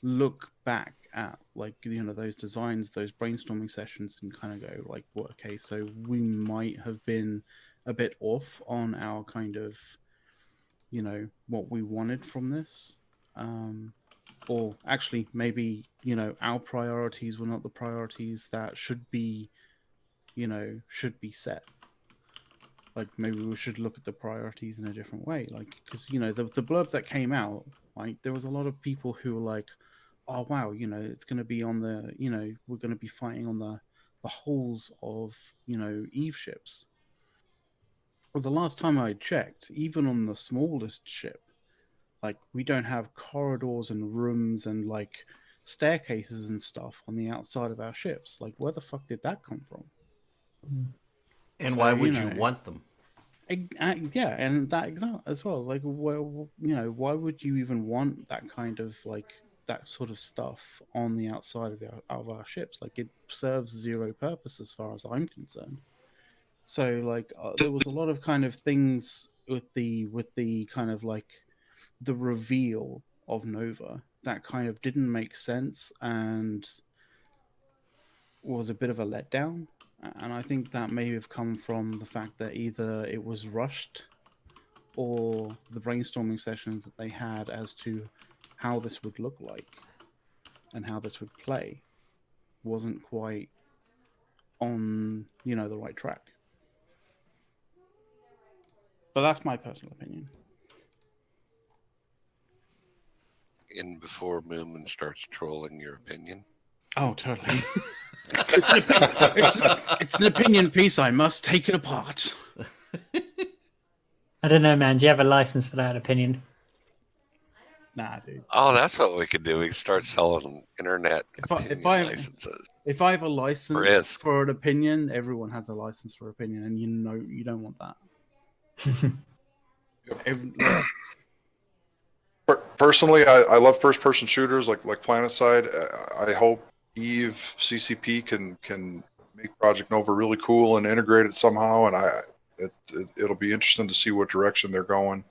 look back at like those designs, those brainstorming sessions, and kind of go like, well, okay, so we might have been a bit off on our kind of what we wanted from this, or actually maybe our priorities were not the priorities that should be set. Like maybe we should look at the priorities in a different way. Like, because the blurb that came out, like there was a lot of people who were like, oh wow, it's going to be on the we're going to be fighting on the hulls of Eve ships. Well, the last time I checked, even on the smallest ship, like we don't have corridors and rooms and like staircases and stuff on the outside of our ships. Like, where the fuck did that come from? And why would you want them? Yeah, and that example as well. Like, well, why would you even want that kind of like that sort of stuff on the outside of our ships? Like, it serves zero purpose as far as I'm concerned. So, like, there was a lot of kind of things with the kind of like the reveal of Nova that kind of didn't make sense and was a bit of a letdown. And I think that may have come from the fact that either it was rushed or the brainstorming sessions that they had as to how this would look like and how this would play wasn't quite on, the right track. But that's my personal opinion. in before Moomin starts trolling your opinion? Oh, totally. It's an opinion piece. I must take it apart. I don't know, man. Do you have a license for that opinion? Nah, dude. Oh, that's what we could do. We could start selling internet opinion licenses. If I have a license is. for an opinion, everyone has a license for opinion, and you don't want that. Personally, I love first-person shooters like PlanetSide. I hope Eve CCP can make Project Nova really cool and integrate it somehow. And it'll be interesting to see what direction they're going.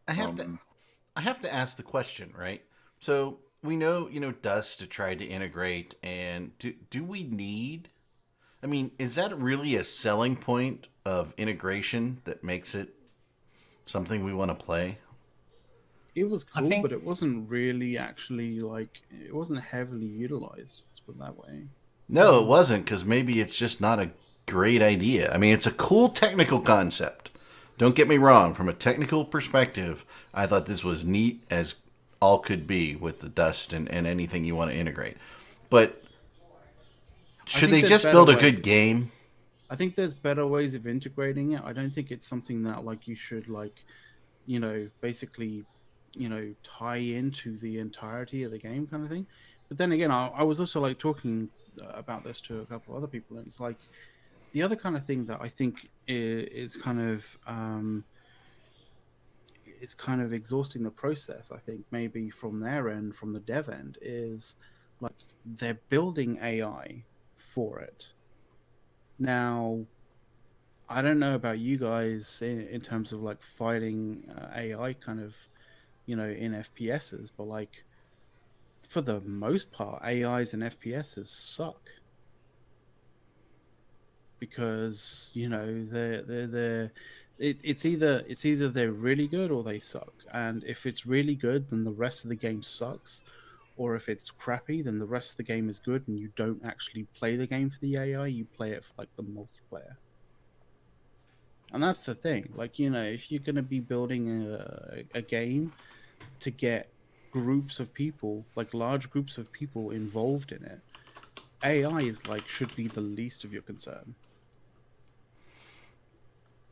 I have to ask the question, right? So we know, Dust tried to integrate, and do we need? I mean, is that really a selling point of integration that makes it something we want to play? It was cool, but it wasn't really actually it wasn't heavily utilized. Let's put it that way. No, it wasn't, because maybe it's just not a great idea. I mean, it's a cool technical concept. Don't get me wrong. From a technical perspective, I thought this was neat as all could be with the Dust and anything you want to integrate. But should they just build a good game? I think there's better ways of integrating it. I don't think it's something that you should basically tie into the entirety of the game kind of thing. But then again, I was also talking about this to a couple of other people, and it's the other kind of thing that I think is kind of exhausting the process. I think maybe from their end, from the dev end, is they're building AI for it. Now, I don't know about you guys in terms of fighting AI kind of, in FPSs, but for the most part, AIs and FPSs suck. Because it's either they're really good or they suck, and if it's really good, then the rest of the game sucks, or if it's crappy, then the rest of the game is good, and you don't actually play the game for the AI, you play it for the multiplayer. And that's the thing, if you're going to be building a game to get groups of people, large groups of people involved in it, AI is should be the least of your concern.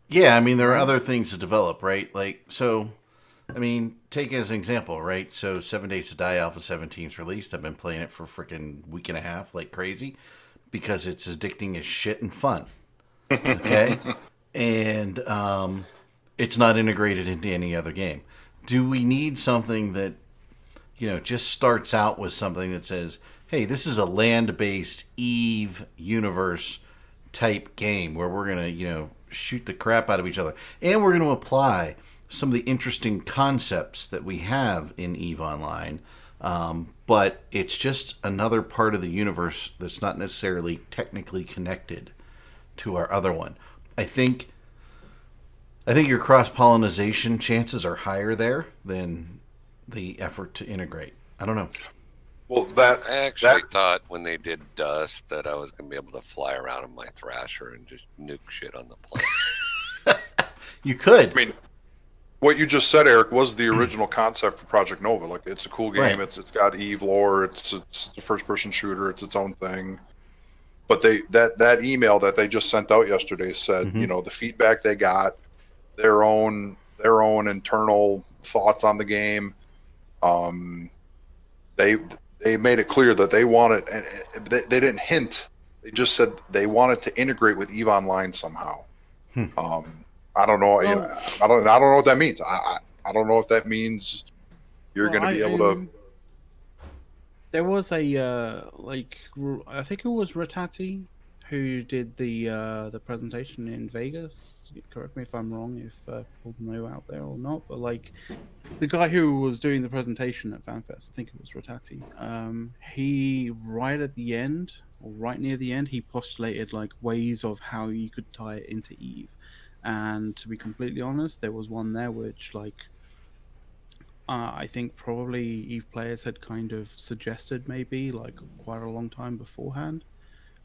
Yeah, I mean, there are other things to develop, right? Take as an example, right? So 7 Days to Die Alpha 17's released. I've been playing it for a freaking week and a half like crazy because it's addicting as shit and fun. Okay? And it's not integrated into any other game. Do we need something that, just starts out with something that says, hey, this is a land-based EVE universe type game where we're going to, shoot the crap out of each other. And we're going to apply some of the interesting concepts that we have in EVE Online. But it's just another part of the universe that's not necessarily technically connected to our other one. I think your cross-pollination chances are higher there than the effort to integrate. I don't know. Well, I actually thought when they did Dust that I was going to be able to fly around in my Thrasher and just nuke shit on the plane. You could. I mean, what you just said, Eric, was the original concept for Project Nova. It's a cool game. Right. It's got EVE lore. It's a first-person shooter. It's its own thing. But that email that they just sent out yesterday said, the feedback they got, their own internal thoughts on the game. They made it clear that they wanted, and they didn't hint. They just said they wanted to integrate with EVE Online somehow. I don't know. I don't know what that means. I don't know if that means you're going to be able to. There was a I think it was Ratati who did the presentation in Vegas. Correct me if I'm wrong, if people know out there or not. But the guy who was doing the presentation at FanFest, I think it was Ratati. He right at the end, or right near the end, he postulated ways of how you could tie it into EVE. And to be completely honest, there was one there which I think probably EVE players had kind of suggested maybe quite a long time beforehand.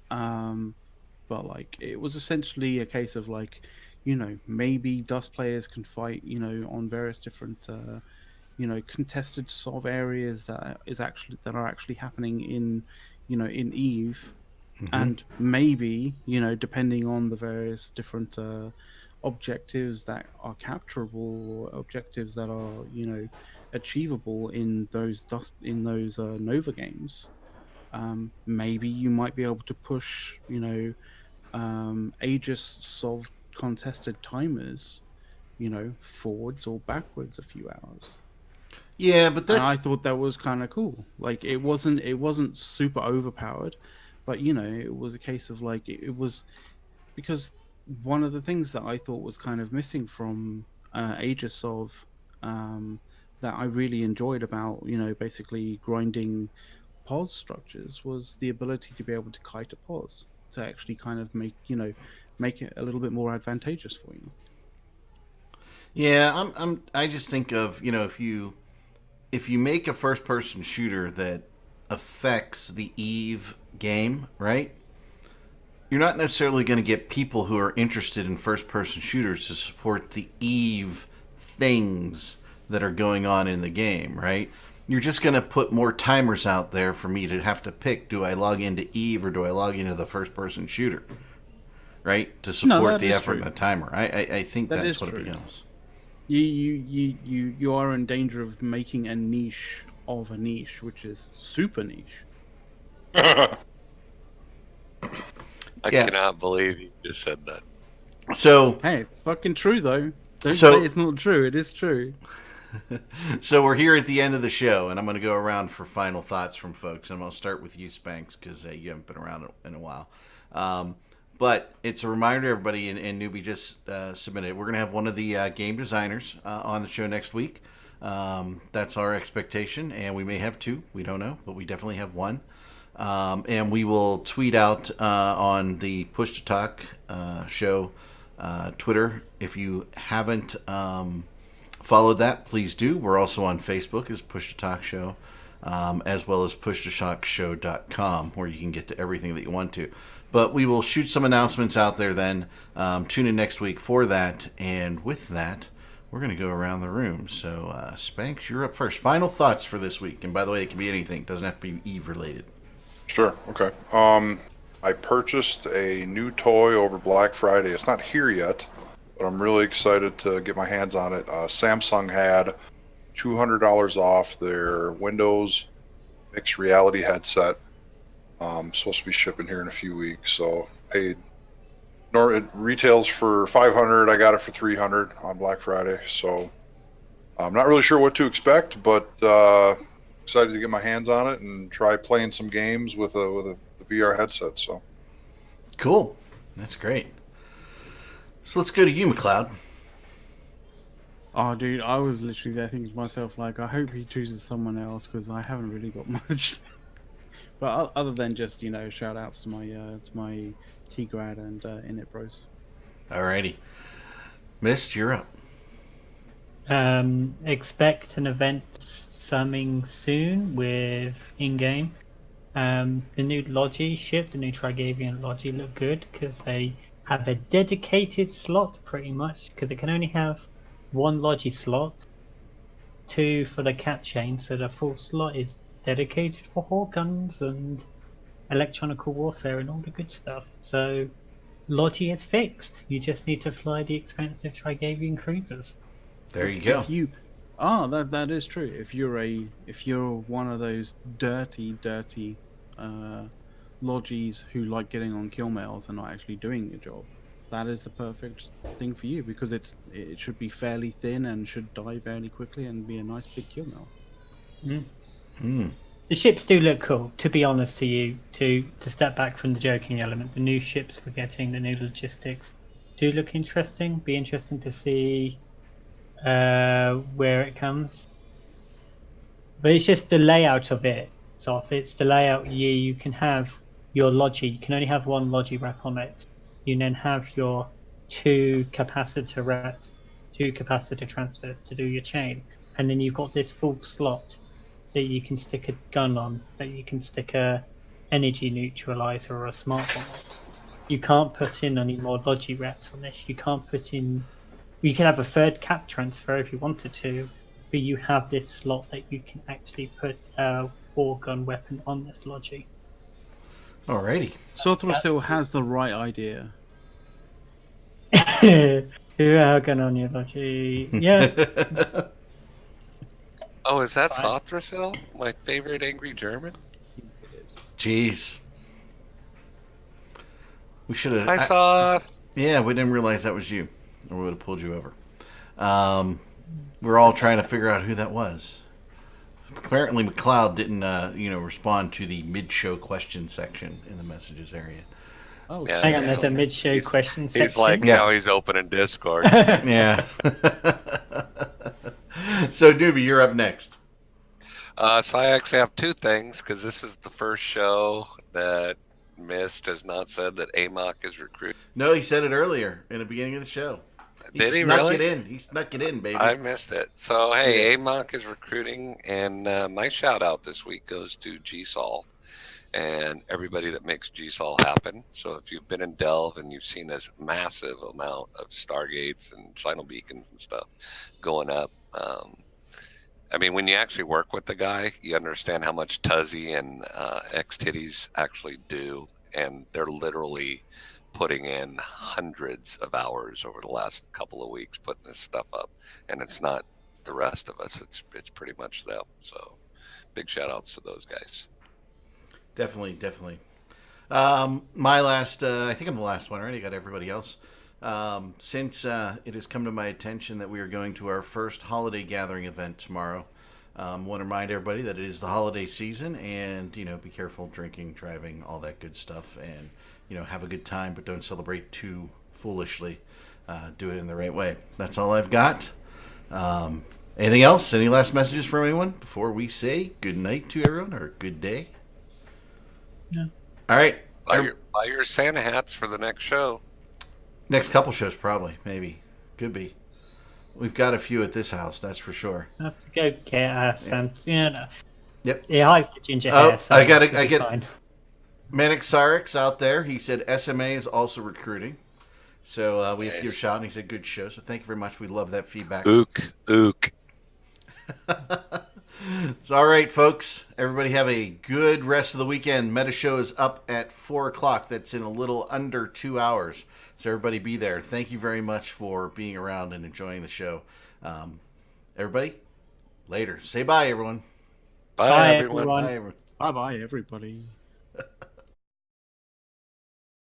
But it was essentially a case of maybe Dust players can fight, on various different, contested sov areas that are actually happening in in Eve, and maybe depending on the various different objectives that are capturable or objectives that are achievable in those Nova games, maybe you might be able to push Aegis sov contested timers forwards or backwards a few hours. Yeah, but And I that's thought that was kind of cool. Like it wasn't super overpowered, but it was a case of like it was because one of the things that I thought was kind of missing from Aegis of that I really enjoyed about basically grinding pause structures was the ability to be able to kite a pause to actually kind of make it a little bit more advantageous for you. yeah. I just think of if you make a first person shooter that affects the Eve game, right? You're not necessarily going to get people who are interested in first person shooters to support the Eve things that are going on in the game, right? You're just going to put more timers out there for me to have to pick, do I log into Eve or do I log into the first person shooter, right? To support that the is effort true. and the timer. I think That that's is what true. it becomes. You are in danger of making a niche of a niche, which is super niche. I Yeah. cannot believe you just said that. So Hey, it's fucking true though. Don't So- say it's not true. It is true. So we're here at the end of the show, and I'm going to go around for final thoughts from folks, and I'll start with you, Spanx, because you haven't been around in a while. But it's a reminder to everybody, and Newbie just submitted. We're going to have one of the game designers on the show next week. That's our expectation, and we may have two. We don't know, but we definitely have one. And we will tweet out on the Push to Talk show Twitter. If you haven't followed that, please do. We're also on Facebook as Push to Talk Show, as well as pushtoshockshow.com, where you can get to everything that you want to. But we will shoot some announcements out there then. Tune in next week for that. And with that, we're going to go around the room. So, Spanx, you're up first. Final thoughts for this week. And by the way, it can be anything. It doesn't have to be Eve related. Sure. Okay. I purchased a new toy over Black Friday. It's not here yet, but I'm really excited to get my hands on it. Samsung had $200 off their Windows mixed reality headset. Supposed to be shipping here in a few weeks, so paid. It retails for $500. I got it for $300 on Black Friday, so I'm not really sure what to expect, but excited to get my hands on it and try playing some games with a VR headset. So Cool. That's great. So let's go to you, McLeod. Oh, dude, I was literally there thinking to myself, like, I hope he chooses someone else because I haven't really got much. But other than just shout outs to my T-Grad and Init Bros. Alrighty. Mist, you're up. Expect an event coming soon with in-game. The new Logi ship, the new Trigavian Logi, look good because they have a dedicated slot pretty much because it can only have one Logi slot, 2 for the cat chain, so the full slot is dedicated for hawk guns and electronical warfare and all the good stuff. So Logi is fixed. You just need to fly the expensive Trigavian cruisers. There you go. If you, that is true. If you're one of those dirty Logis who like getting on kill mails and not actually doing your job, that is the perfect thing for you because it should be fairly thin and should die fairly quickly and be a nice big kill mail. The ships do look cool, to be honest to you, to step back from the joking element. The new ships we're getting, the new logistics, do look interesting. Be interesting to see where it comes. But it's just the layout of it. It's the layout you can have your Logi. You can only have one Logi rep on it. You then have your 2 capacitor reps, 2 capacitor transfers to do your chain. And then you've got this full slot that you can stick a gun on, that you can stick a energy neutralizer or a smart bomb on. You can't put in any more Logi reps on this. You can't put in... You can have a 3rd cap transfer if you wanted to, but you have this slot that you can actually put a war gun weapon on this Logi. Alrighty. Sothrasil has the right idea. War gun on your Logi. Yeah. Oh, is that Fine. Sothrasil? My favorite angry German? Jeez. We should have. I saw. Yeah, we didn't realize that was you, or we would have pulled you over. We're all trying to figure out who that was. Apparently, McLeod didn't, respond to the mid-show question section in the messages area. Oh, Yeah. Hang on, there's a mid-show question section. He's like, Yeah. now he's opening Discord. Yeah. So, Doobie, you're up next. So I actually have two things because this is the first show that Mist has not said that Amok is recruiting. No, he said it earlier in the beginning of the show. Did he snuck really? it in. He snuck it in, baby. I missed it. So hey, Amok is recruiting, and my shout out this week goes to GSOL and everybody that makes GSOL happen. So if you've been in Delve and you've seen this massive amount of Stargates and Signal Beacons and stuff going up, I mean, when you actually work with the guy, you understand how much Tuzzy and X-Titties actually do, and they're literally putting in hundreds of hours over the last couple of weeks putting this stuff up, and it's not the rest of us. It's pretty much them. So big shout outs to those guys. Definitely. My last, I think I'm the last one, right? I got everybody else. Since it has come to my attention that we are going to our first holiday gathering event tomorrow, want to remind everybody that it is the holiday season, and be careful drinking, driving, all that good stuff, and have a good time, but don't celebrate too foolishly. Do it in the right way. That's all I've got. Anything else? Any last messages from anyone before we say good night to everyone, or good day? No. All right. Buy your Santa hats for the next show. Next couple shows, probably, maybe, could be. We've got a few at this house, that's for sure. I have to go get some. Yep. He hides the ginger Oh, hair. So I get fine. Manic Sarix out there. He said SMA is also recruiting, so we have to give a shout. And he said good show. So thank you very much. We love that feedback. Ook. So, all right, folks. Everybody have a good rest of the weekend. Meta Show is up at 4:00. That's in a little under 2 hours. So everybody be there. Thank you very much for being around and enjoying the show. Everybody, later. Say bye, everyone. Bye, everyone. Bye, everyone. bye bye, everybody.